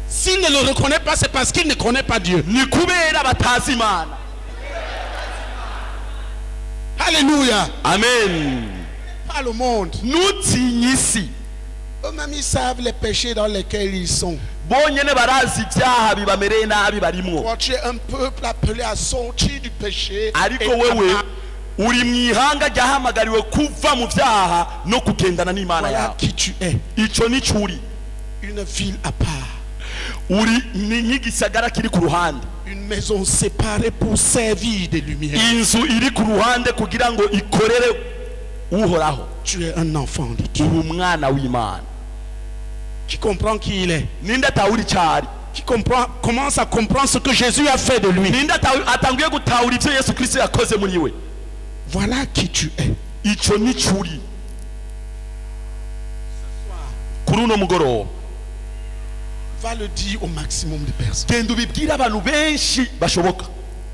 S'il ne le reconnaît pas, c'est parce qu'il ne connaît pas Dieu. ni kubera batazi Imana. Alléluia. Amen. Pas le monde. nutinye isi. Eux-mêmes, ils savent les péchés dans lesquels ils sont. bonyene barazi ibyaha bibamereye nabi barimwo. Quand tu es un peuple appelé à sortir du péché, ariko et wewe à- uri mu ihanga ryahamagariwe kuva mu byaha no kugendana n'Imana voilà yawe. qui tu es. Ico nico uri. Une ville à part. uri ni nk'igisagara kiri ku ruhande. Une maison séparée pour servir des lumières. inzu iri ku ruhande kugira ngo ikorere uhoraho. Tu es un enfant de Dieu. uri umwana w'Imana. Qui comprend qui il est. ninde atahura icyari? Qui commence à comprendre ce que Jésus a fait de lui. ninde atanguye gutahura ibyo Yesu Kristo yakoze muri we. Voilà qui tu es. ico nico uri. kuri uno mugoroba Va le dire au maximum de personnes. genda ubibwire abantu benshi bashoboka.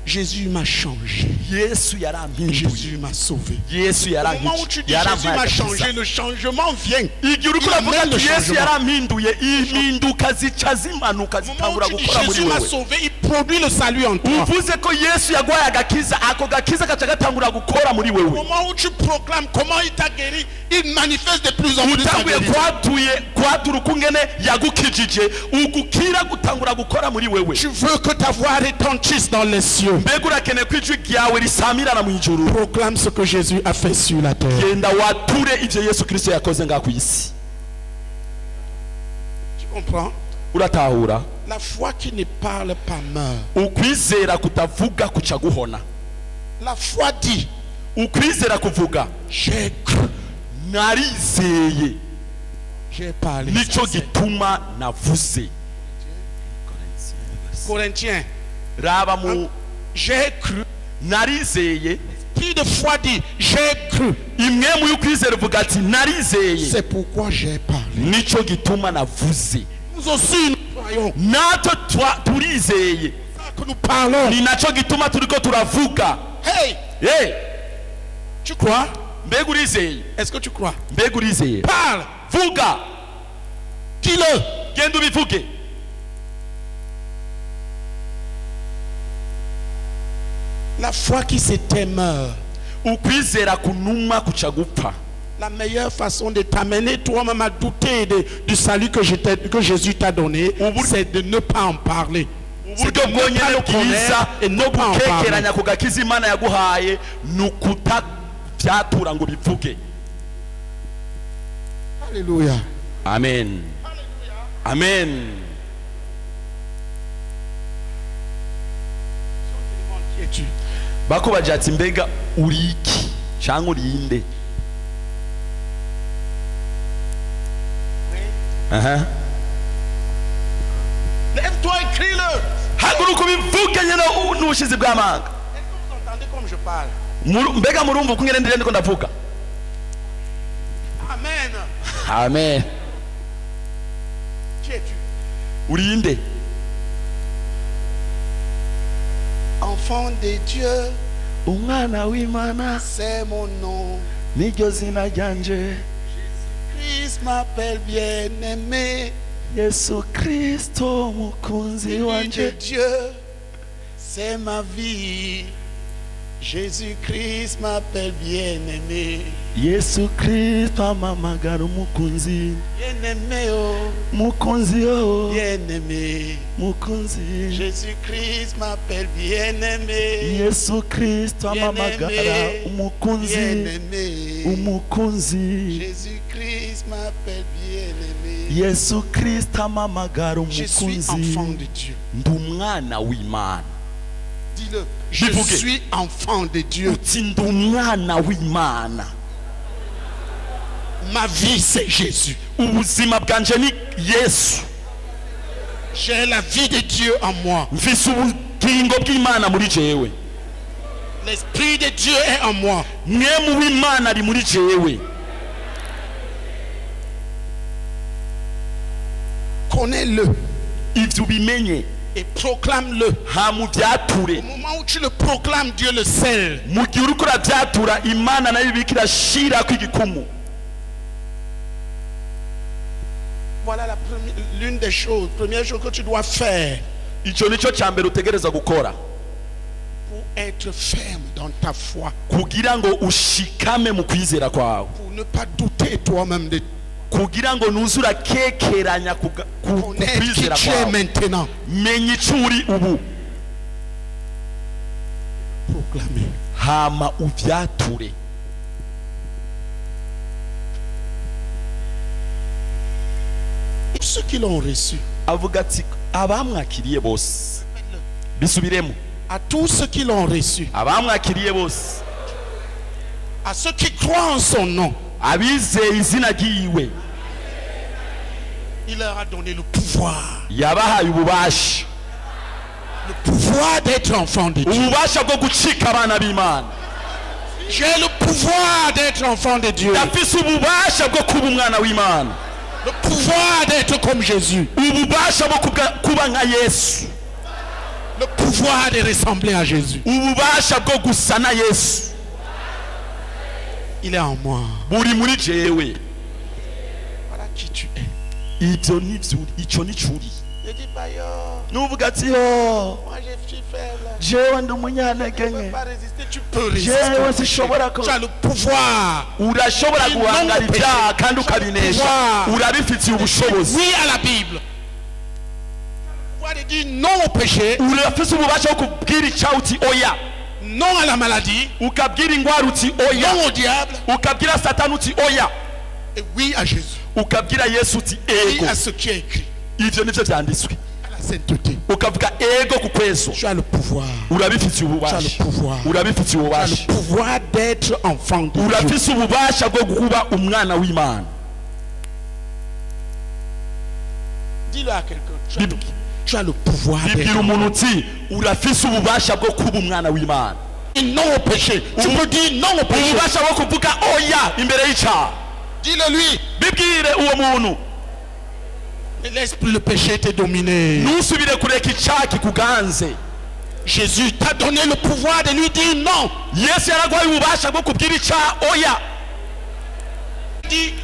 Jésus m'a changé. Yesu yarampinduye. Jésus m'a sauvé. Yesu Au moment où tu dis Jésus m'a changé, le changement vient. igihe uriko Il uravuga amène le ati Yesu changement. yarampinduye, impinduka zica zimanuka Au moment zitangura où tu dis gukora muri Jésus m'a wewe. sauvé, il produit le salut en toi. uvuze ko Yesu yagwaye agakiza, ako gakiza gaca gatangura gukora muri Au wewe. moment où tu proclames comment il t'a guéri, il manifeste de plus en plus sa utanguye guérison. kwatura ukungene yagukijije, ugukira gutangura gukora muri wewe. Tu veux que ta voix retentisse dans les cieux. mbega urakeneye ko ijwi ryawe risamirana mu ijuru. Proclame ce que Jésus a fait sur la terre. genda wature ivyo Yesu Kristo yakoze ngaha ku isi. Tu comprends? uratahura? La foi qui ne parle pas meurt. ukwizera kutavuga kuca guhona. La foi dit, ukwizera kuvuga j'ai cru, narizeye, j'ai parlé. nico gituma navuze. Corinthiens, raba mu j'ai cru. narizeye. Plus de foi dit, j'ai cru. imwe mu y'ukwizera uvuga ati narizeye, C'est pourquoi j'ai parlé. nico gituma navuze. Nous aussi, nous croyons. natwe turizeye, C'est ça que nous parlons. ni naco gituma turiko turavuga. Hey, Hey, tu crois? mbega urizeye? Est-ce que tu crois? mbega urizeye? Parle, vuga, dis-le. genda ubivuge. La foi qui s'éteint meurt. ukwizera kunuma kuca gupfa. La meilleure façon de t'amener toi-même à douter du salut que Jésus t'a donné, c'est de ne pas en parler. C'est de uburyo ne pas bwonyene le bwiza connaître et ne no pas en parler. gukekeranya ku gakiza Imana yaguhaye ni ukutabyatura ngo bivuge. Alléluia. Amen. Amen. Qui es-tu? bakubaje ati mbega uri iki cyangwa uri inde? Aha. Lève-toi et crie-le. haguruka ubivuge nyine n'ubushizi bw'amanga. Est-ce que vous entendez comme je parle? mbega murumva uko ngene ndiko ndavuga? Amen. Amen. Qui es-tu? uri inde? Enfant de Dieu, umwana w'Imana c'est mon nom. niryo zina ryanje. Christ m'appelle bien-aimé. Yesu Kristo mukunzi Fille de wanje. Dieu, c'est ma vie. Jésus-Christ m'appelle bien-aimé. Yesu Kristo amamagara umukunzi. Bien-aimé, oh, Mukunzi oh. bien-aimé. Mukunzi. Jésus-Christ m'appelle bien-aimé. Yesu Kristo amamagara umukunzi. Bien-aimé. Umukunzi. Jésus-Christ m'appelle bien-aimé. Yesu Kristo amamagara Je suis umukunzi. enfant de Dieu. Ndi umwana w'Imana. Dis-le. Je Bivuge. suis enfant de Dieu. Uti ndi umwana w'Imana. Ma vie, c'est Jésus. Ubuzima bwanje ni Yesu. J'ai la vie de Dieu en moi. Mfise ubugingo bw'Imana muri jewe. L'Esprit de Dieu est en moi. Mwemu w'Imana ari muri jewe. Connais-le Ivyo bimenye et proclame-le. hamuvyature. Au moment où tu le proclames, Dieu le scelle. Mu gihe uriko uravyatura Imana nayo ibika irashirako igikumu. Voilà l'une des choses, première chose que tu dois faire Ico nico ca mbere utegereza gukora pour être ferme dans ta foi, kugira ngo ushikame mu kwizera kwawe, pour ne pas douter toi-même de kugira ngo nuzura kekeranya ku connaître qui kwizera tu es kwawe. maintenant. Menya ico uri ubu Proclamer. hama uvyature. Tous ceux qui l'ont reçu, Avuga ati abamwakiriye bose. Bisubiremo. à tous ceux qui l'ont reçu, Abamwakiriye bose, à ceux qui croient en son nom, abizeye izina ryiwe, il leur a donné le pouvoir. yabahaye ububasha. Le pouvoir d'être enfant de Dieu. Ububasha bwo gucika abana b'Imana. J'ai le pouvoir d'être enfant de Dieu. Ndafise ububasha bwo kuba umwana w'Imana. Le pouvoir d'être comme Jésus. Ububasha bwo kuba nka Yesu. Le pouvoir de ressembler à Jésus. Ububasha bwo gusa na Yesu Il est en moi. buri muri jewe. Voilà qui tu es. Ivyo ico ni curi. Ne dis pas yo, Nuvuga ati yo, moi je suis faible. jewe ndi Tu ne umunyantege peux nke. pas résister, tu peux résister. Jewe sinshobora ko. Tu as le pouvoir. Urashobora guhangara ibyaha kandi ukabinesha. Urabifitiye ubushobozi. Oui à la Bible. Le pouvoir de dire non au péché, Urafise ububasha bwo kubwira icyaha uti oya. non à la maladie, Ukabwira ingwara uti oya. non au diable Ukabwira satani uti oya. et oui à Jésus. Ukabwira Yesu uti Oui ego. à ce qui est écrit. Ivyo nivyo vyanditswe. À la sainteté. Ukavuga ego ku kwezo. Tu as le pouvoir. Urabifitiye Tu as le ububasha. pouvoir. Urabifitiye Tu as ububasha. le pouvoir d'être enfant de Dieu. Urafise ububasha bwo kuba umwana w'Imana. Dis-le à quelqu'un. Tu as le pouvoir Bibwira d'être umuntu uti urafise ububasha bwo kuba umwana w'Imana. non au péché. Tu peux dire non au péché. Ububasha bwo kuvuga oya imbere y'icyaha. Dis-le lui. Bibwire uwo muntu. Ne laisse plus le péché te dominer. Ntusubire kureka icyaha kikuganze. Jésus t'a donné le pouvoir de lui dire non. Yesu yaraguhaye ububasha bwo kubwira icyaha oya.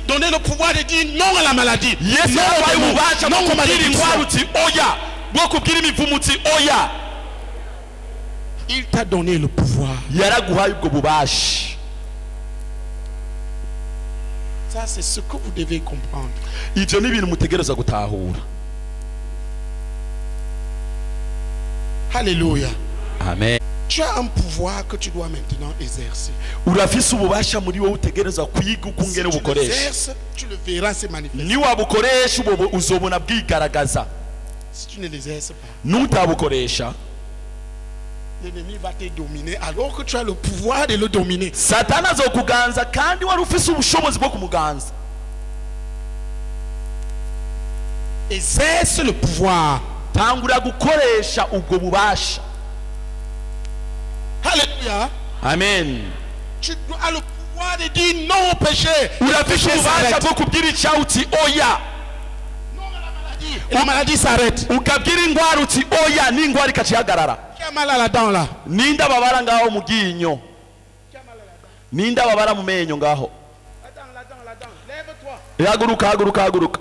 Donner le pouvoir de dire non à la maladie. Yesu Non yaraguhaye au démon. ububasha bwo Non aux kubwira indwara malédictions. uti oya. Bwo kubwira imivumo uti oya. Il t'a donné le pouvoir. Yaraguhaye ubwo bubasha. Ça, c'est ce que vous devez comprendre. Ivyo ni ibintu mutegereza gutahura. Alléluia. Amen. Tu as un pouvoir que tu dois maintenant exercer. Urafise ububasha muri wowe utegereza kwiga uko Si ungene tu ubukoresha. l'exerces, tu le verras se manifester. Niwabukoresha uzobona bwigaragaza. Si tu ne l'exerces pas, Nutabukoresha l'ennemi va te dominer alors que tu as le pouvoir de le dominer. Satani azokuganza kandi wari ufise ubushobozi bwo kumuganza. Exerce le pouvoir. Tangura gukoresha ubwo bubasha. Alléluia. Amen. Tu as le pouvoir de dire non au péché. Urafise ububasha bwo kubwira icyaha uti oya. Non à la maladie. Et la maladie s'arrête. Ukabwira ingwara uti oya n'ingwara ikacihagarara. Qui a mal à la dent là? Ninde ababara ngaho mu ginyo? Ninde ababara mu menyo ngaho? La dent. Lève-toi. Haguruka.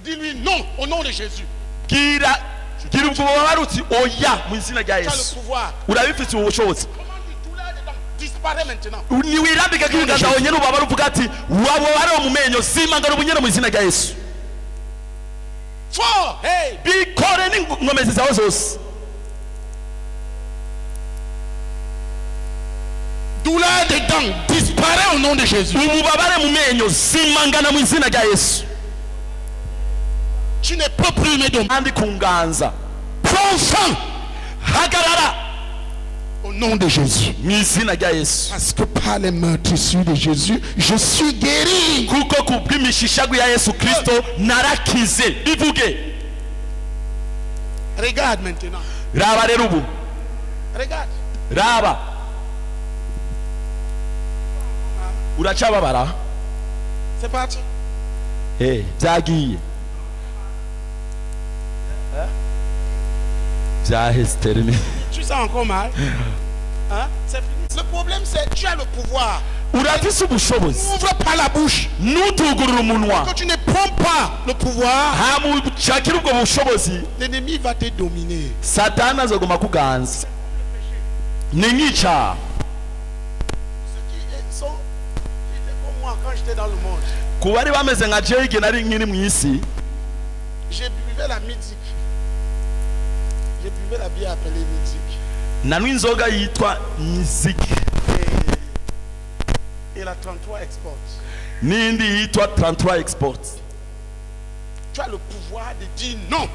Dis-lui non au nom de Jésus. gira ubwo bubabare uti oya mu izina rya Tu as le Yesu pouvoir. urabifitiye ubushobozi. Comment dit douleur dedans? Disparaît maintenant. Niwirambike k'ibiganza wawe nyene ubabare uvuga ati wabubare wo mu menyo simangana ubunyene mu izina rya Yesu. Fort. Hey. Bikore n'ingomezi zawe zose. Douleur des dents disparaît au nom de Jésus. Ububabare mu menyo simangana mu izina rya Yesu. Tu ne peux plus me dominer. Kandi kunganza. Prends fin Hagarara au nom de Jésus. mu izina rya Yesu. Parce que par les meurtrissures de Jésus, je suis guéri. Kuko kubw'imishishagu ya Yesu Kristo narakize. Bivuge. Regarde maintenant. Raba rero ubu. Regarde. Raba. Uracababara. C'est parti. Byagiye. Byaheze terminé. Tu sens encore mal. Hein? C'est fini. Le problème c'est tu as le pouvoir. Urafise ubushobozi. Ouvre pas la bouche. Nutugurura umunwa. Quand tu ne prends pas le pouvoir, hamushakira ubwo bushobozi l'ennemi va te dominer. Satani azoguma kuganza. Ni nk'icyaha. Ceux qui sont étaient comme moi quand j'étais dans le monde. Ku bari bameze nka jewe igihe nari nkiri mu isi, J'ai buvais la musique. J'ai buvais la bière appelée musique. nanywa inzoga yitwa miziki Et la 33 export. n'indi yitwa 33 export. Tu as le pouvoir de dire non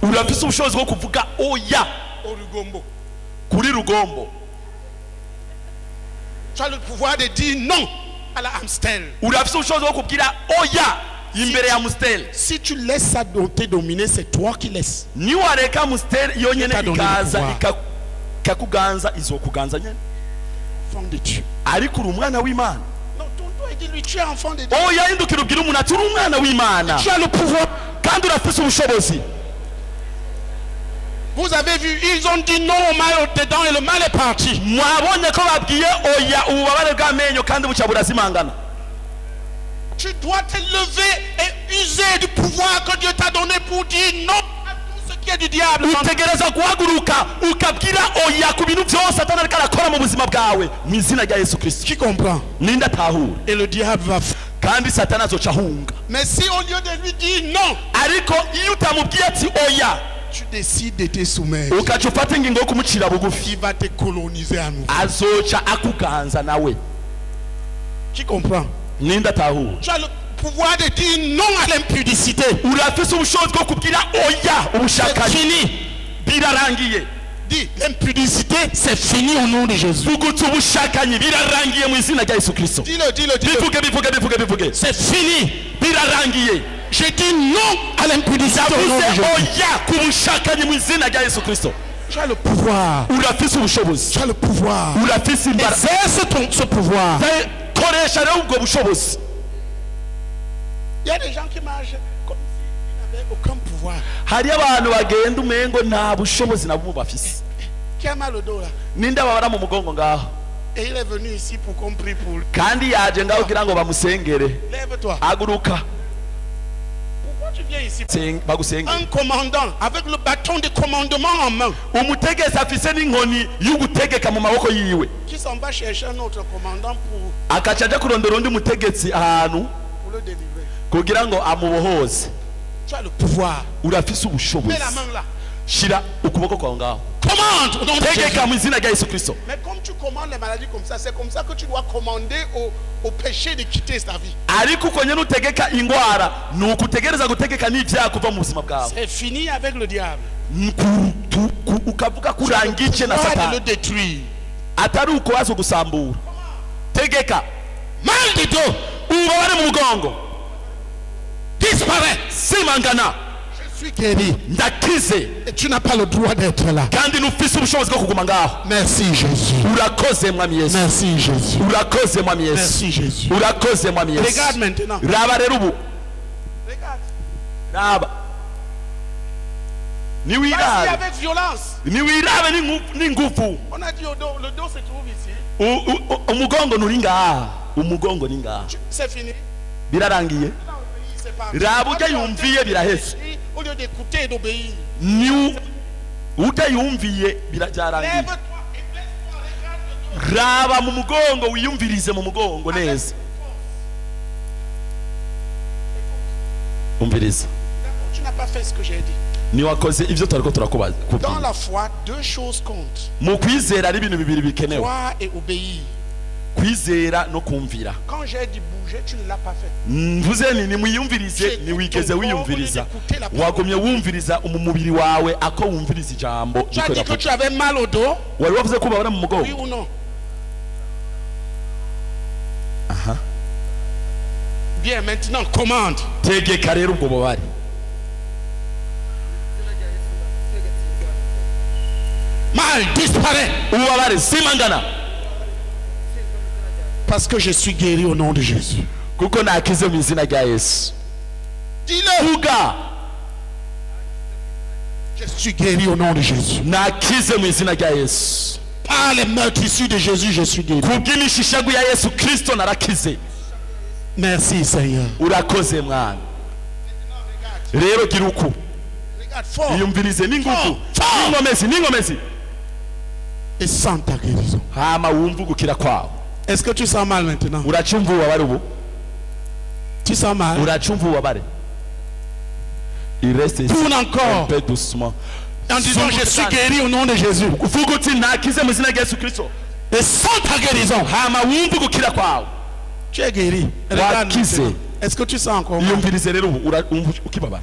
Urafise ubushobozi bwo kuvuga oya au Rugombo. kuri Rugombo. Tu as le pouvoir de dire non à la Amstel. Urafise ubushobozi bwo kubwira oya imbere ya Amstel. Si tu laisses ça te dominer, c'est toi qui laisses. Niwareka Amstel yonyene Dieu t'a donné le ikaza pouvoir. ikakuganza izokuganza nyene. Enfant de Dieu. Ariko uri umwana w'Imana. Non, tonton, il dit lui, tu es enfant de Dieu. Oya indukira ubwira umuntu ati uri umwana w'Imana. Tu as le pouvoir. Kandi urafise ubushobozi. Vous avez vu, ils ont dit non au mal dedans et le mal est parti. Mwabonye ko babwiye oya ububabare bw'amenyo kandi buca burazimangana. Tu dois te lever et user du pouvoir que Dieu t'a donné pour dire non à tout ce qui est du diable. Utegereza guhaguruka ukabwira oya ku bintu byose Satani ariko arakora mu buzima bwawe mu izina rya Yesu Kristo. Qui comprend? Ninde atahura. Et le diable va. Kandi Satani azoca ahunga. Mais si au lieu de lui dire non, Ariko iyo utamubwiye ati oya tu décides de te soumettre, ukaca ufata ingingo yo kumucira bugufi, il va te coloniser à nouveau. azoca akuganza nawe. Qui comprend? Ninde atahura. Tu as le pouvoir de dire non à l'impudicité. Urafise ubushobozi bwo kubwira oya C'est ubushakanyi. fini. Birarangiye. Dis, l'impudicité, c'est fini au nom de Jésus. Vuguta ubushakanyi birarangiye mu izina rya Yesu Kristo. Dis-le, dis-le, dis-le. Bivuge. C'est fini. Birarangiye. J'ai dit non à l'impudicité au nom de Yavuze Jésus. oya ku bushakanyi mu izina rya Yesu Kristo. Tu as le pouvoir. Urafise ubushobozi. Tu as le pouvoir. Urafise imbaraga. Exerce ce pouvoir. Koresha rero ubwo bushobozi. Il y a des gens qui marchent comme s'ils n'avaient aucun pouvoir. Hari abantu bagenda umengo nta bushobozi na bumwe bafise. Qui a mal au dos là? Ninde babara mu mugongo ngaho. Et il est venu ici pour qu'on prie pour lui. Kandi yaje ngaho kugira ngo bamusengere. Lève-toi. Aguruka. Pourquoi tu viens ici? Bagusengere. Un commandant avec le bâton de commandement en main Umutegesi afise n'inkoni y'ugutegeka mu maboko yiwe. qui s'en va chercher un autre commandant pour Akaca aja kurondera undi mutegetsi ahantu le délivrer. kugira ngo amubohoze. Tu as le pouvoir. Urafise Mets ubushobozi. la main là. Shira ukuboko kwawe ngaho. Commande au nom de Jésus. Tegeka mu izina rya Yesu Kristo. Mais comme tu commandes les maladies comme ça, c'est comme ça que tu dois commander au péché de quitter ta vie. Ariko uko nyene utegeka ingwara nuko utegereza gutegeka n'ivyaha kuva mu buzima bwawe. C'est fini avec le diable. Ukavuga Tu as le kurangice na pouvoir de le Satani. détruire. Atari uko wazo gusambura. Tegeka Mal de dos. ubabare mu mugongo. Disparaît. Simangana. Je suis guéri. Ndakize. Et tu n'as pas le droit d'être là. Kandi nufise ubushobozi bwo kuguma ngaho. Merci Jésus. Urakoze mwami Yesu. Merci Jésus. Urakoze mwami Yesu. Merci Jésus. Urakoze mwami Yesu. Regarde maintenant. Raba rero ubu. Regarde. Raba. Vas-y Niwirabe. avec violence. Niwirabe n'ingufu. On a dit au dos, le dos se trouve ici. Umugongo nuri ngaha. Umugongo ni ngaha. C'est fini. Birarangiye. c'est parti. raba ujya yumviye biraheze Au lieu d'écouter et d'obéir. ni ujya yumviye byarangiye Lève-toi et laisse-toi regarder. raba mu mugongo wiyumvirize mu mugongo neza umviriza Tu n'as pas fait ce que j'ai dit. ni wakoze ivyo turiko turakubaza Dans la foi, deux choses comptent. mu kwizera ari ibintu bibiri bikenewe Croire et obéir. kwizera no kumvira Quand j'ai dit bouger, tu ne l'as pas fait. mvuze ni mwiyumvirize niwigeze wiyumviriza wagumye wumviriza umubiri wawe ako wumviriza ijambo Tu as dit que tu avais mal au dos. wari wavuze ko ubabara mu Oui mugongo ou non? aha Bien, maintenant, commande. tegeka rero ubwo bubari Mal, disparaît. ububabare simangana Parce que je suis guéri au nom de Jésus. kuko nakize mu izina rya Yesu Dis-le. vuga Je suis guéri au nom de Jésus. nakize mu izina rya Yesu Par les meurtrissures de Jésus, je suis guéri. kubw'imishishagu ya Yesu Kristo narakize Merci Seigneur. urakoze mwana rero gira uku Regarde fort iyumvirize n'ingufu Fort. n'ingomezi et sens ta guérison. hama wumva ugukira kwawe Est-ce que tu sens mal maintenant? uracumva ububabare ubu Tu sens mal? uracumva ububabare il reste ici Tourne un encore peu doucement en disant je suis guéri au nom de Jésus. uvuga uti nakize mu izina rya Yesu Kristo Et sens ta guérison. hama wumva ugukira kwawe Tu es guéri. Regarde Wakize. maintenant. Est-ce que tu sens encore mal? iyumvirize rero ubu wumva ukibabara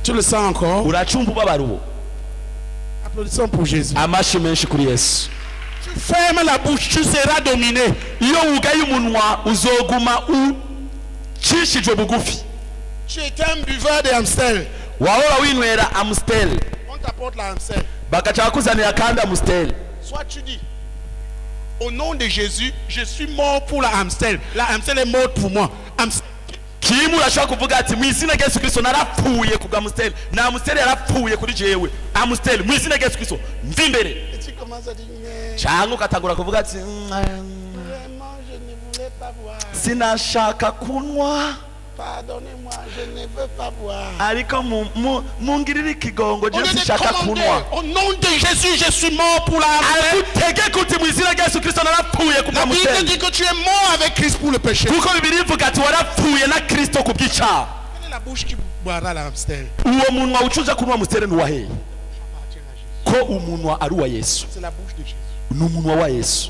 Tu le sens encore? uracumva ubabara ubu Applaudissons pour Jésus. amashi menshi kuri Yesu Tu fermes la bouche, tu seras dominé. iyo wugaye umunwa uzoguma ucishijwe bugufi Tu étais un buveur de Amstel. wahora winywera Amstel On t'apporte la Amstel. bagaca bakuzanira kandi Amstel Soit tu dis, au nom de Jésus, je suis mort pour la Amstel. La Amstel est morte pour moi. Amstel. kimwe urashobora kuvuga ati mu izina rya Yesu Kristo narapfuye kubwa Amstel na Amstel yarapfuye kuri jewe Amstel mu izina rya Yesu Kristo mvi imbere Et tu commences à dire, mais cyangwa ukatangura kuvuga ati vraiment, je ne voulais pas boire. sinashaka kunywa Pardonnez-moi, je ne veux pas boire. ariko mungirire ikigongo Au je lieu de sinshaka commander, kunywa au nom de Jésus, je suis mort pour la Amstel. agutegeka uti mu izina rya Yesu Kristo narapfuye kubwa La Bible Amstel dit que tu es mort avec Christ pour le péché. kuko bibiri ivuga ati warapfuye na Kristo ku bw'icyaha Quelle est la bouche qui boira la Amstel? uwo munwa ucuza kunywa Amstel ni uwaheye ko umunwa ari uwa Yesu C'est la bouche de Jésus. ni umunwa wa Yesu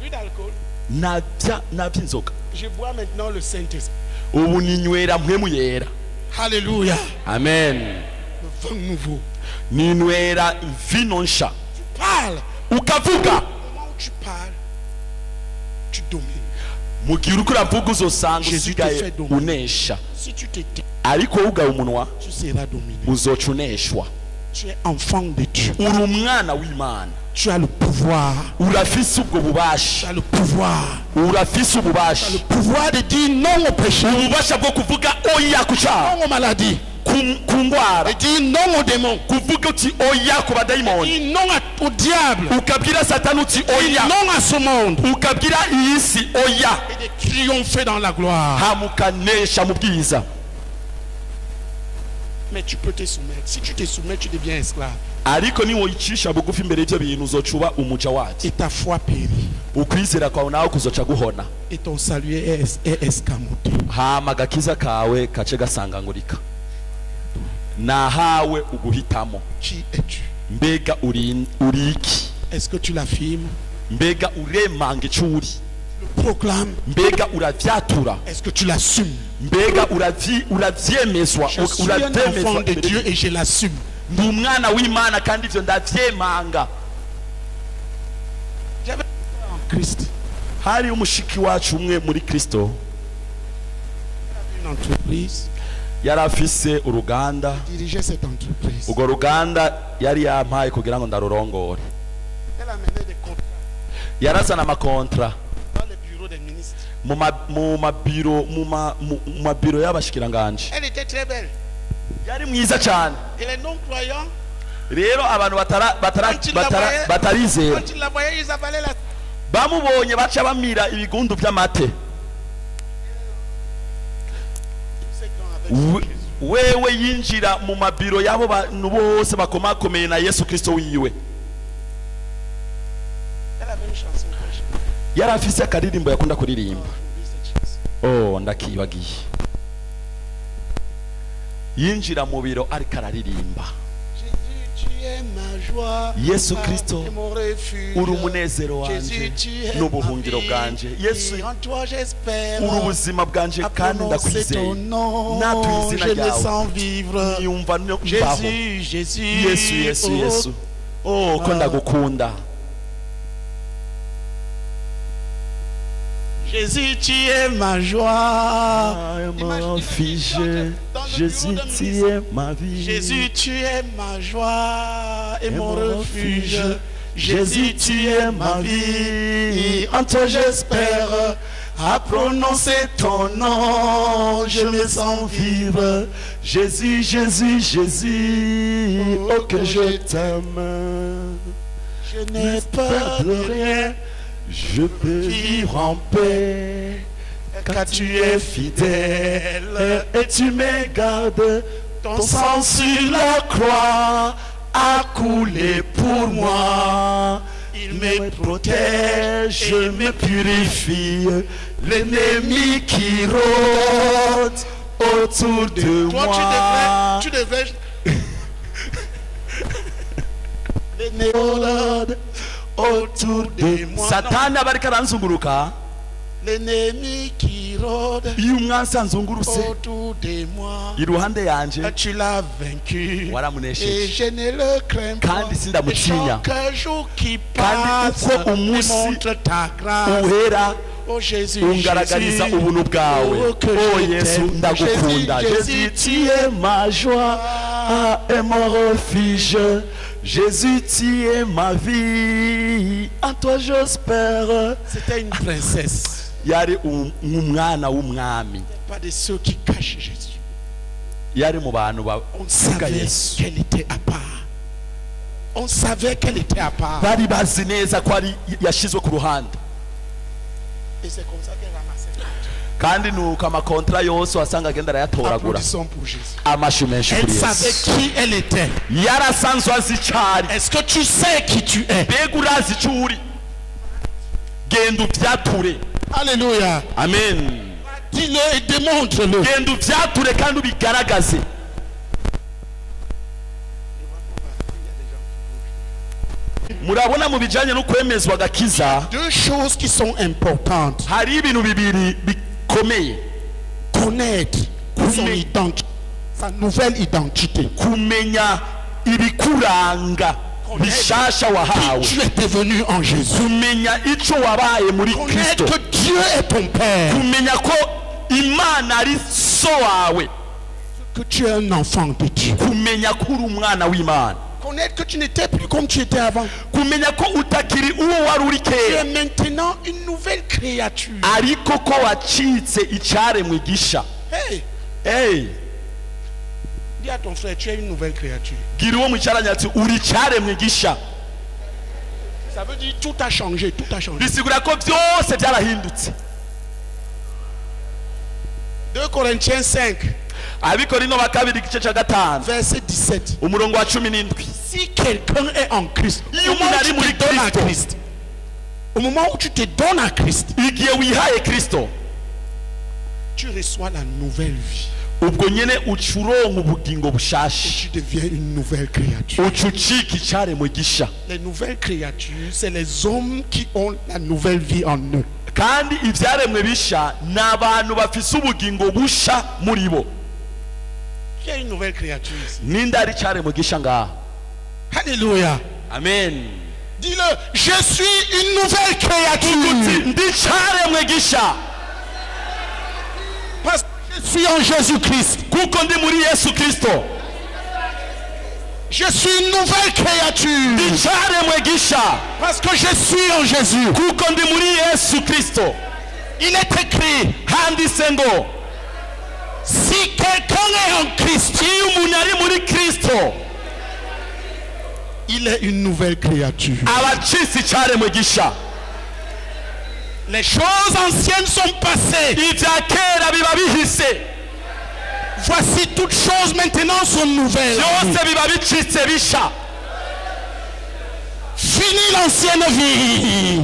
Plus d'alcool. nta by'inzoga Je bois maintenant le Saint-Esprit. ubu ninywera mpwemu yera Alléluia. amen Le vin nouveau. ninywera vino nsha Parle. ukavuga Au moment où tu parles, tu domines. mu gihe uriko uravuga uzosanga Jésus te usigaye fait dominer. unesha Si tu t'étais, ariko wugaye umunwa tu seras dominé. uzoca uneshwa Tu es enfant de Dieu. uri umwana w'Imana Tu as le pouvoir. urafise ubwo Tu bubasha as le pouvoir. urafise Tu as ububasha le pouvoir de dire non au péché, ububasha bwo kuvuga oya ku cyaha non aux maladies, ku ndwara de dire non aux démons, kuvuga uti oya ku de badayimoni dire non au diable, ukabwira satani uti de dire oya non à ce monde ukabwira iyi si oya et de triompher dans la gloire. hama ukanesha mu bwiza Mais tu peux te soumettre. Si tu te soumets, tu deviens esclave. ariko niwoyicisha bugufi imbere y'ibyo bintu uzocuba umuja wacu Et ta foi périt. ukwizera kwawe nawe kuzoca guhona Et ton salut est escamoté. hama agakiza kawe kace gasangangurika nahawe uguhitamo Qui es-tu? mbega uri iki Est-ce que tu l'affirmes? mbega uremanga ico uri Le proclame. mbega uravyatura Est-ce que tu l'assumes? mbega uravyemezwa Je suis un enfant de Dieu et je l'assume. ndi umwana w'Imana kandi ivyo ndavyemanga J'avais en Christ hari umushiki wacu umwe muri Kristo une entreprise, yari afise uruganda dirigeait cette entreprise. urwo ruganda yari yampaye kugira ngo ndarurongore Elle amenait des contrats yarazana amakontra dans les bureaux des ministres. mu mabiro y'abashikiranganje Elle était très belle. yari mwiza cyane Et les non-croyants, rero abantu batarizera quand ils la voyaient, ils avalaient la... bamubonye baca bamira ibigundu by'amate wewe yinjira mu mabiro y'abo bantu bose bakomakomeye na Yesu Kristo wiwe. Yari afise akaririmbo yakunda kuririmba. Oh, ndakibagiye. Yinjira mu biro ariko araririmba. Yesu Kristo uri umunezero wanje n'ubuhungiro bwanje. Yesu uri ubuzima bwanje kandi ndakwizeye. Natwe izina ryawe niyumva mbaho. Yesu oh ko ndagukunda. Jésus, tu es ma joie, mon fils, Jésus, tu es ma vie. Jésus, tu es ma joie et mon refuge. Jésus, tu es ma vie. En toi j'espère. À prononcer ton nom, je me sens vivre. Jésus, Jésus, Jésus, oh que je t'aime. Je n'ai peur de rien. Je peux vivre en paix, car tu es fidèle et tu me gardes. Ton sang sur la croix a coulé pour moi. Il me protège, me purifie. L'ennemi qui rôde autour de moi. Tu devrais... L'ennemi rôde autour de moi. Satani abarika aranzunguruka. L'ennemi qui rôde iyo umwansi anzunguruse autour de moi. Iruhande yanje Tu l'as vaincu. Waramunesheje. Et je ne le crains pas. Kandi sindamutinya. Chaque jour qui Kandi passe uko umunsi montre ta grâce. uhera Oh Jésus, ungaragariza ubuntu bwawe. Oh Yesu ndagukunda. Jésus, tu es ma joie et mon refuge. Jésus, tu es ma vie. En toi j'espère. C'était une princesse. Yari umwana w'umwami. Pas de ceux qui cachent Jésus. Yari mu bantu On savait qu'elle était à part. On savait qu'elle était à part. bari bazi neza ko ari yashizwe ku ruhande. Et c'est comme ça qu'elle ramassait. Kandi nuko amakontra yose wasanga agenda arayatoragura. Applaudissons pour Jésus. Amashyi menshi Elle kuri savait Yesu. qui elle était. Yarasanzwe azi icari. Est-ce que tu sais qui tu es? Mbega urazi icyo uri. Genda ubyature. Alléluia. Amen. Dis-le et démontre-le. Genda ubyature kandi ubigaragaze. Murabona mu bijanye no kwemezwa agakiza Deux choses qui sont importantes. hari ibintu bibiri bikomeye. Connaître son identité, sa nouvelle identité. Kumenya ibikuranga bishasha wahawe. Tu es devenu en Jésus. Kumenya ico wabaye muri Kristo. Connaître que Dieu est ton Père. Kumenya ko Imana ari so wawe. Que tu es un enfant de Dieu. Kumenya ko uri umwana w'Imana. Connaître que tu n'étais plus comme tu étais avant. Kumenya ko utakiri uwo wari uri Tu es kera. maintenant une nouvelle créature. Ariko ko wacitse icaremwe gisha. Hey, Hey, dis à ton frère, tu es une nouvelle créature. gira uwo mwicaranye ati uri icaremwe gisha. Ça veut dire tout a changé, tout a changé. Bisigura ko byose byarahindutse. 2 Corinthiens 5, Abikorino ba kabiri igice cya gatanu verset 17. umurongo wa 17. Si quelqu'un est en Christ, Iyo au moment umuntu où ari tu muri te donnes à Kristo, Christ, au moment où tu te donnes à Christ, igihe wihaye Kristo, tu reçois la nouvelle vie. ubwo nyene ucuronka ubugingo Et bushasha, tu deviens une nouvelle créature. ucucika icaremwe gisha. Les nouvelles créatures, c'est les hommes qui ont la nouvelle vie en eux. Kandi ivyaremwe bisha ni abantu bafise ubugingo busha muri bo. Qui est une nouvelle créature ici? Ninde ari icaremwe gisha ngaha? Alléluia. Amen. Dis-le, je suis une nouvelle créature. Ndi icaremwe gisha Parce que je suis en Jésus-Christ. kuko ndi muri Yesu Kristo. Je suis une nouvelle créature. Ndi icaremwe gisha Parce que je suis en Jésus. kuko ndi muri Yesu Kristo. Il est écrit, Handitse ngo si quelqu'un est en Christ, iyo umuntu ari muri Kristo il est une nouvelle créature. aba acitse icaremwe gisha. Les choses anciennes sont passées. Ibya kera biba bihise. Voici toutes choses maintenant sont nouvelles. byose biba bicitse bisha. Fini l'ancienne vie.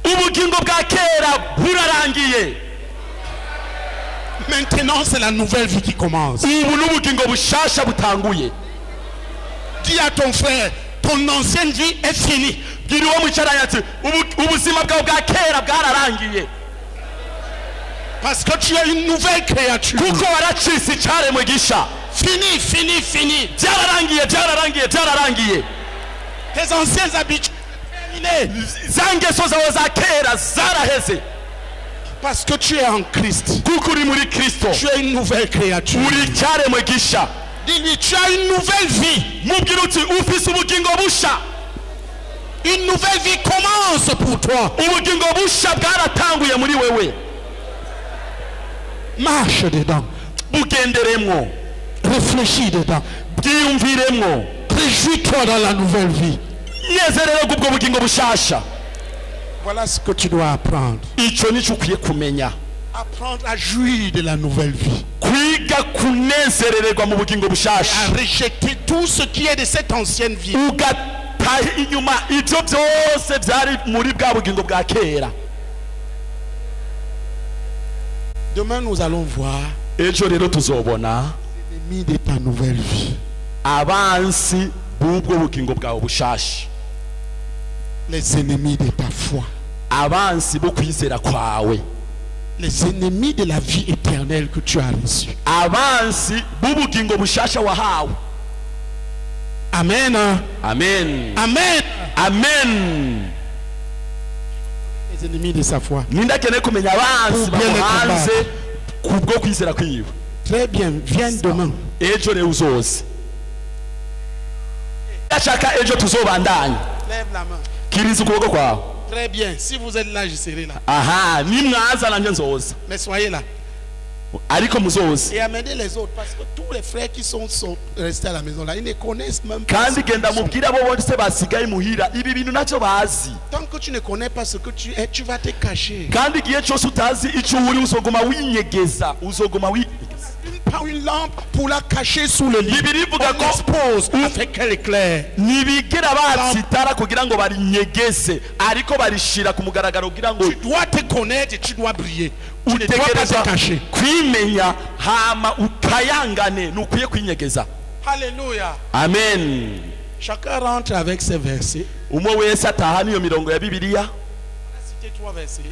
Ubugingo bwa kera burarangiye. Maintenant c'est la nouvelle vie qui commence. Ubu n'ubugingo bushasha butanguye. Dis à ton frère, ton ancienne vie est finie. Bwira uwo mwicaranye ati ubuzima bwawe bwa kera bwararangiye. Parce que tu es une nouvelle créature. Kuko waracitse icyaremwe gisha. Fini, fini, fini. Byararangiye, byararangiye, byararangiye. Tes anciennes habitudes terminées. Za ngeso zawe za kera zaraheze. Parce que tu es en Christ. Kuko uri muri Kristo. Tu es une nouvelle créature. Uri icyaremwe gisha. Dis-lui, tu as une nouvelle vie. Mubwira uti ufise ubugingo busha. Une nouvelle vie commence pour toi. Ubugingo busha bwaratanguye muri wewe. Marche dedans. Bugenderemwo. Réfléchis dedans. Bwiyumviremwo. Réjouis-toi dans la nouvelle vie. Nezerere kubwo bugingo bushasha. Voilà ce que tu dois apprendre. Ico nico ukwiye kumenya. Apprendre à jouir de la nouvelle vie. Kwiga kunezerererwa mu bugingo À bushasha. rejeter tout ce qui est de cette ancienne vie. Ugataha inyuma ivyo byose byari muri bwa bugingo bwa kera. Demain nous allons voir Ejo rero tuzobona l'ennemi de ta nouvelle vie. abansi b'ubwo bugingo bwawe bushasha. Les ennemis de ta foi. Abansi bo kwizera kwawe. Les ennemis de la vie éternelle que tu as reçue. Abansi b'ubugingo bushasha wahawe. Amen. Amen. Amen. Amen. Les ennemis de sa foi. Nindakeneye kumenya abansi Pour bien les bamuhanze kubwo kwizera kwiwe. Très bien. Viens demain. Ejo rero uzoze. Ndashaka ejo tuzobandanya. Lève la main. Kiriza ukuboko kwawe. Très bien. Si vous êtes là, je serai là. Aha, nimwaza nanje nzoza. Mais soyez là. Ariko muzoze. Et amenez les autres. Parce que tous les frères qui sont restés à la maison là, ils ne connaissent même pas. Kandi genda mubwira abo bose basigaye muhira ibi bintu ntacyo bazi. Tant que tu ne connais pas ce que tu es, tu vas te cacher. Kandi igihe cyose utazi icyo uri uzoguma winyegeza. Uzoguma winyegeza. Pas une lampe pour la cacher sous le lit. Bibiri ivuga On ko expose avec qu'elle éclaire. ntibigera batsitara kugira ngo barinyegeze ariko barishira ku mugaragaro kugira ngo Tu dois te connaître et tu dois briller. Tu ne dois pas utegereza te cacher. kwimenya hama ukayangane nukwiye kwinyegeza. Alléluia. Amen. Chacun rentre avec ses versets. Umwe wese ataha niyo mirongo ya Bibiliya. Citez 3 versets.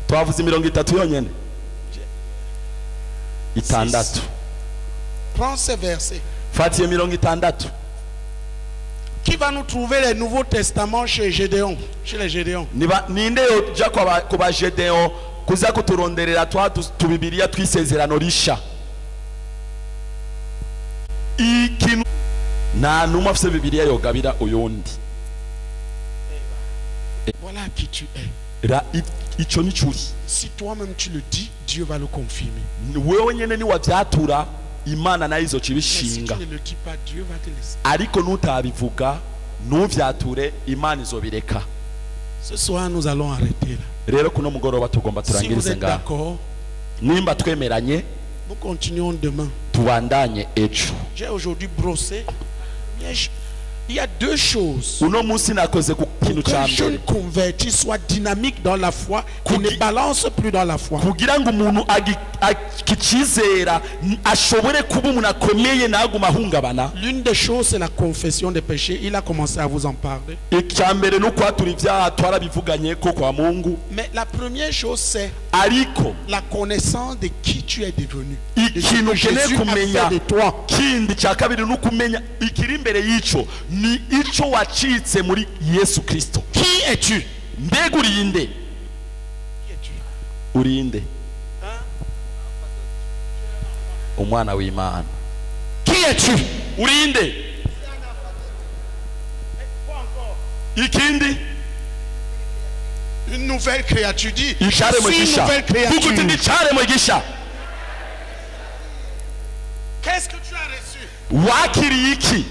Twavuze mirongo itatu yonyene. Itandatu. Prends ces versets. Fatiye mirongo itandatu. Qui va nous trouver les Nouveaux Testaments chez Gédéon, chez les Gédéons? Ninde yoja ku ba Gedeon kuza kuturonderera tu Bibiliya twisezerano risha. Ikintu nta numwe afise Bibiliya yogabira uyundi. Voilà qui tu es. Ico ni curi. Si toi-même tu le dis, Dieu va le confirmer. Wewe nyene ni wavyatura Imana nayo Mais si tu izocibishinga. ne le dis pas, Dieu va te laisser. Ariko nutabivuga nuvyature Imana izobireka. Ce soir, nous allons arrêter là. Rero kuno mugoroba tugomba Si vous turangirize êtes ngaho. d'accord, Nimba twemeranye nous continuons demain. tubandanye ejo. J'ai aujourd'hui brossé. Il y a deux choses. Uno munsi nakoze ku kintu Pour qu'un ca jeune mbere converti soit dynamique dans la foi, qu'il ne Kugi- balance plus dans la foi. kugira ngo umuntu akicizera ashobore kuba umuntu akomeye ntaguma ahungabana. L'une des choses, c'est la confession des péchés. Il a commencé à vous en parler. Icya mbere ni ukwatura ibyaha twarabivuganye ko kwa Mungu, Mais la première chose, c'est ariko la connaissance de qui tu es devenu. De ce ikintu que ukeneye Jésus a kumenya fait de toi. kindi cya kabiri ni ukumenya ikiri imbere y'ico ni ico wacitse muri Yesu Kristo. Qui es-tu? Mbega urinde Qui es-tu? urinde umwana w'Imana. Qui es-tu? Urinde ikindi Une nouvelle créature. Dis, je icyaremwe suis une gisha nouvelle kuko uti ndi créature. icyaremwe gisha. Qu'est-ce que tu as reçu? Wakiriye iki?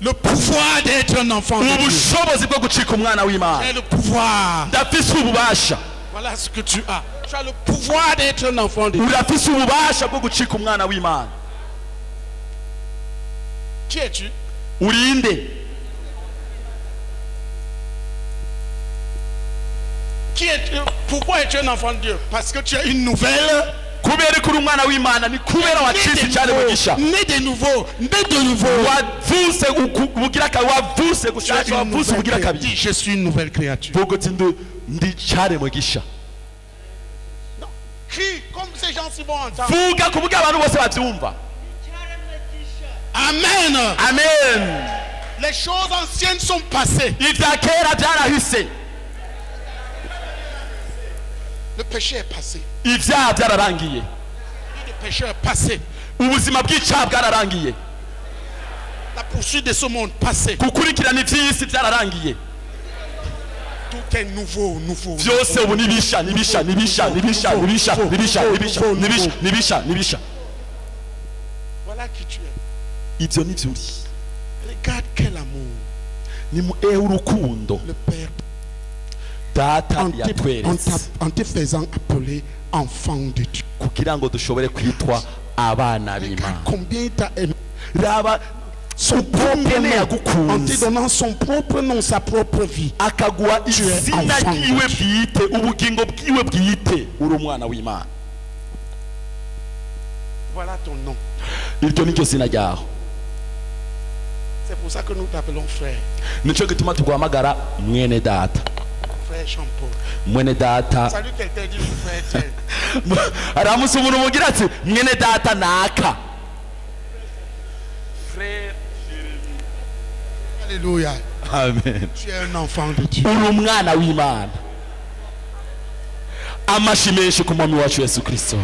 Le pouvoir d'être un enfant de Dieu. Ubushobozi bwo gucika umwana w'Imana. Et le pouvoir. Ndafise ububasha. Voilà ce que tu as. Tu as le pouvoir d'être un enfant de Dieu. urafise ububasha bwo gucika umwana w'Imana. Qui es-tu? Urinde. Qui es-tu? Pourquoi es-tu un enfant de Dieu? Parce que tu as une nouvelle. Kubera ko uri umwana w'Imana ni kubera wacitse cyane mugisha. Né de nouveau. Né de nouveau. Wavuse ubugira ka wavuse gushaka wavuse ubugira kabiri. Je suis une nouvelle créature. Vuga uti ndi cyane mugisha. Crie comme ces gens si vont entendre. Vuga kubuga abantu bose bavyumva. Amen. Amen. Les choses anciennes sont passées. Ivya kera byarahise. Le péché est passé. Ivyaha byararangiye. Le péché est passé. Ubuzima bw'icyaha bwararangiye. La poursuite de ce monde passé. Gukurikirana ivy'isi byararangiye. Tout est nouveau, nouveau. Byose ubu nibisha nibisha nibisha nibisha nibisha nibisha nibisha nibisha nibisha nibisha. Voilà qui tu es. Ivyo nivyo uri. Regarde quel amour. Ni mu urukundo. Le Père Data yatweretse en te faisant appeler enfant de Dieu. kugira ngo dushobore kwitwa abana Regarde b'Imana. combien il t'a aimé. Raba Son propre Ukungene nom, en te yagukunze donnant son propre nom, sa propre vie. akaguha izina enfant ryiwe de bwite ubugingo bwiwe bwite uri umwana w'Imana. Voilà ton nom. Iryo niryo zina ryaho. C'est pour ça que nous t'appelons frère. Nico gituma tuguhamagara mwene data. Frère Jean-Paul. Mwene data. Salut quelqu'un, dit frère Etienne. aramusa umuntu mugira ati mwene data naka. Frère Alléluia. Amen. Tu es un enfant de Dieu. uri umwana w'Imana. Amashi menshi ku mwami wacu Yesu Kristo.